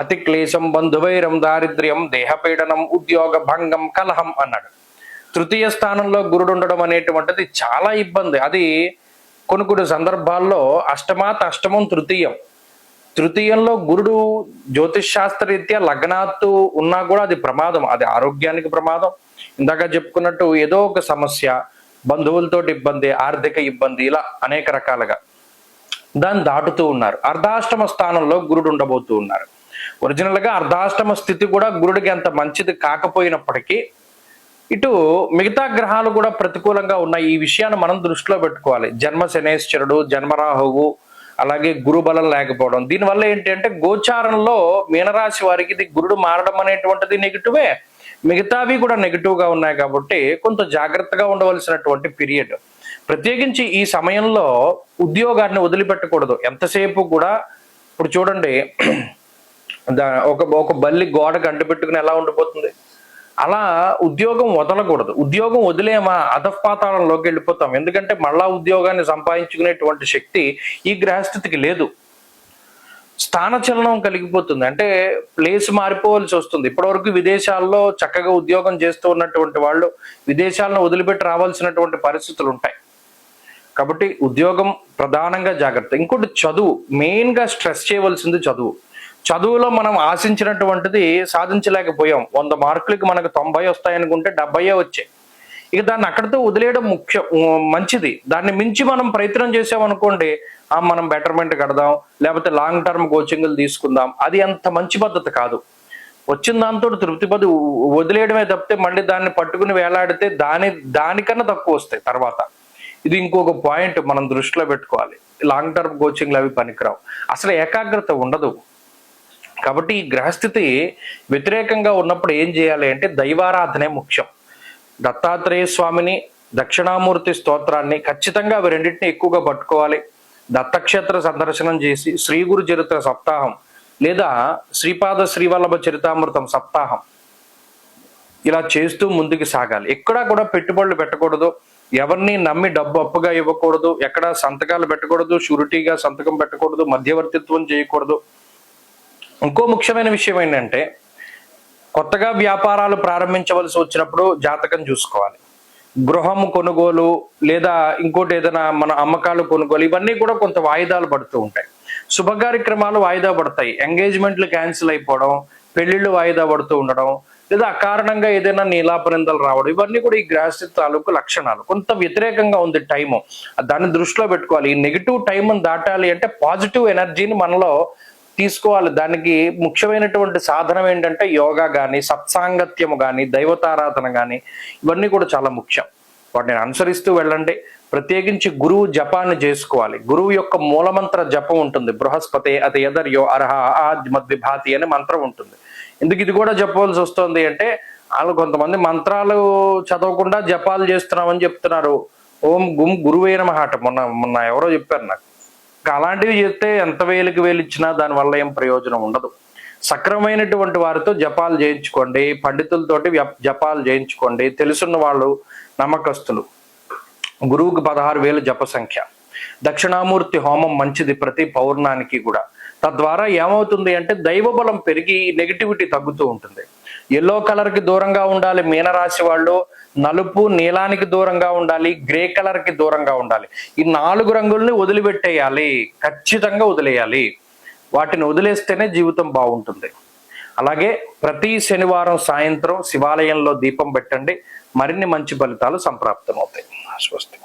అతి క్లేశం, బంధువైరం, దారిద్ర్యం, దేహపీడనం, ఉద్యోగ భంగం, కలహం అన్నాడు. తృతీయ స్థానంలో గురుడు ఉండడం అనేటువంటిది చాలా ఇబ్బంది. అది కొన్ని సందర్భాల్లో అష్టమాత్ అష్టమం తృతీయం. తృతీయంలో గురుడు జ్యోతిష్ శాస్త్రరీత్యా లగ్నాత్తు ఉన్నా కూడా అది ప్రమాదం, అది ఆరోగ్యానికి ప్రమాదం. ఇందాక చెప్పుకున్నట్టు ఏదో ఒక సమస్య, బంధువులతో ఇబ్బంది, ఆర్థిక ఇబ్బంది, ఇలా అనేక రకాలుగా దాన్ని దాటుతూ ఉన్నారు. అర్ధాష్టమ స్థానంలో గురుడు ఉండబోతూ ఉన్నారు. ఒరిజినల్ గా అర్ధాష్టమ స్థితి కూడా గురుడికి అంత మంచిది కాకపోయినప్పటికీ ఇటు మిగతా గ్రహాలు కూడా ప్రతికూలంగా ఉన్నాయి. ఈ విషయాన్ని మనం దృష్టిలో పెట్టుకోవాలి. జన్మ శనేశ్వరుడు, జన్మరాహువు, అలాగే గురు బలం లేకపోవడం, దీనివల్ల ఏంటి అంటే గోచారంలో మీనరాశి వారికి ఇది గురుడు మారడం అనేటువంటిది నెగిటివే, మిగతావి కూడా నెగిటివ్ గా ఉన్నాయి. కాబట్టి కొంత జాగ్రత్తగా ఉండవలసినటువంటి పీరియడ్. ప్రత్యేకించి ఈ సమయంలో ఉద్యోగాన్ని వదిలిపెట్టకూడదు ఎంతసేపు కూడా. ఇప్పుడు చూడండి, ఒక బల్లి గోడకు అంటుపెట్టుకుని ఎలా ఉండిపోతుంది, అలా ఉద్యోగం వదలకూడదు. ఉద్యోగం వదిలేమా అధపాతాళంలోకి వెళ్ళిపోతాం. ఎందుకంటే మళ్ళా ఉద్యోగాన్ని సంపాదించుకునేటువంటి శక్తి ఈ గ్రహస్థితికి లేదు. స్థానచలనం కలిగిపోతుంది, అంటే ప్లేస్ మారిపోవలసి వస్తుంది. ఇప్పటివరకు విదేశాల్లో చక్కగా ఉద్యోగం చేస్తూ ఉన్నటువంటి వాళ్ళు విదేశాలను వదిలిపెట్టి రావాల్సినటువంటి పరిస్థితులు ఉంటాయి. కాబట్టి ఉద్యోగం ప్రధానంగా జాగ్రత్త. ఇంకోటి చదువు, మెయిన్ గా స్ట్రెస్ చేయవలసింది చదువు. చదువులో మనం ఆశించినటువంటిది సాధించలేకపోయాం. 100 మార్కులకి మనకు 90 వస్తాయనుకుంటే 70 వచ్చాయి. ఇక దాన్ని అక్కడితో వదిలేయడం మంచిది. దాన్ని మించి మనం ప్రయత్నం చేసామనుకోండి, మనం బెటర్మెంట్ కడదాం, లేకపోతే లాంగ్ టర్మ్ కోచింగ్లు తీసుకుందాం, అది అంత మంచి పద్ధతి కాదు. వచ్చిన దాంతో తృప్తి పది వదిలేయడమే తప్పితే మళ్ళీ దాన్ని పట్టుకుని వేలాడితే దానికన్నా తక్కువ వస్తాయి తర్వాత. ఇది ఇంకొక పాయింట్ మనం దృష్టిలో పెట్టుకోవాలి. లాంగ్ టర్మ్ కోచింగ్లు అవి పనికిరావు, అసలు ఏకాగ్రత ఉండదు. కాబట్టి ఈ గ్రహస్థితి వ్యతిరేకంగా ఉన్నప్పుడు ఏం చేయాలి అంటే దైవారాధనే ముఖ్యం. దత్తాత్రేయ స్వామిని, దక్షిణామూర్తి స్తోత్రాన్ని ఖచ్చితంగా అవి రెండింటిని ఎక్కువగా పట్టుకోవాలి. దత్తక్షేత్ర సందర్శనం చేసి శ్రీ గురు చరిత్ర సప్తాహం లేదా శ్రీపాద శ్రీవల్లభ చరితామృతం సప్తాహం ఇలా చేస్తూ ముందుకు సాగాలి. ఎక్కడా కూడా పెట్టుబడులు పెట్టకూడదు, ఎవరిని నమ్మి డబ్బు అప్పుగా ఇవ్వకూడదు, ఎక్కడ సంతకాలు పెట్టకూడదు, షూరిటీగా సంతకం పెట్టకూడదు, మధ్యవర్తిత్వం చేయకూడదు. ఇంకో ముఖ్యమైన విషయం ఏంటంటే కొత్తగా వ్యాపారాలు ప్రారంభించవలసి వచ్చినప్పుడు జాతకం చూసుకోవాలి. గృహం కొనుగోలు లేదా ఇంకోటి ఏదైనా మన అమ్మకాలు కొనుగోలు ఇవన్నీ కూడా కొంత వాయిదాలు పడుతూ ఉంటాయి. శుభ కార్యక్రమాలు వాయిదా పడతాయి, ఎంగేజ్మెంట్లు క్యాన్సిల్ అయిపోవడం, పెళ్లిళ్ళు వాయిదా పడుతూ ఉండడం, లేదా అకారణంగా ఏదైనా నీలాపనిందలు రావడం, ఇవన్నీ కూడా ఈ గ్రహస్థితి తాలూకు లక్షణాలు. కొంత వ్యతిరేకంగా ఉంది టైము, దాన్ని దృష్టిలో పెట్టుకోవాలి. ఈ నెగిటివ్ టైంను దాటాలి అంటే పాజిటివ్ ఎనర్జీని మనలో తీసుకోవాలి. దానికి ముఖ్యమైనటువంటి సాధనం ఏంటంటే యోగా కానీ, సత్సాంగత్యము కానీ, దైవతారాధన కానీ, ఇవన్నీ కూడా చాలా ముఖ్యం. వాటిని అనుసరిస్తూ వెళ్ళండి. ప్రత్యేకించి గురువు జపాన్ని చేసుకోవాలి. గురువు యొక్క మూలమంత్ర జపం ఉంటుంది. బృహస్పతి అతి ఎదర్యో అర్హ మద్విభాతి అనే మంత్రం ఉంటుంది. ఎందుకు ఇది కూడా చెప్పవలసి వస్తుంది అంటే వాళ్ళు కొంతమంది మంత్రాలు చదవకుండా జపాలు చేస్తున్నామని చెప్తున్నారు. ఓం గుం గురువే నమః మొన్న ఎవరో చెప్పారు నాకు. అలాంటివి చేస్తే ఎంత వేలికి వేలు ఇచ్చినా దానివల్ల ఏం ప్రయోజనం ఉండదు. సక్రమైనటువంటి వారితో జపాలు చేయించుకోండి, పండితులతోటి జపాలు చేయించుకోండి. తెలుసున్న వాళ్ళు, నమ్మకస్తులు. గురువుకి 16,000 జప సంఖ్య. దక్షిణామూర్తి హోమం మంచిది ప్రతి పౌర్ణానికి కూడా. తద్వారా ఏమవుతుంది అంటే దైవ బలం పెరిగి నెగిటివిటీ తగ్గుతూ ఉంటుంది. ఎల్లో కలర్ కి దూరంగా ఉండాలి మీనరాశి వాళ్ళు, నలుపు నీలానికి దూరంగా ఉండాలి, గ్రే కలర్ కి దూరంగా ఉండాలి. ఈ 4 రంగుల్ని వదిలిపెట్టేయాలి, ఖచ్చితంగా వదిలేయాలి. వాటిని వదిలేస్తేనే జీవితం బాగుంటుంది. అలాగే ప్రతి శనివారం సాయంత్రం శివాలయంలో దీపం పెట్టండి, మరిన్ని మంచి ఫలితాలు సంప్రాప్తమవుతాయి. స్వస్తి.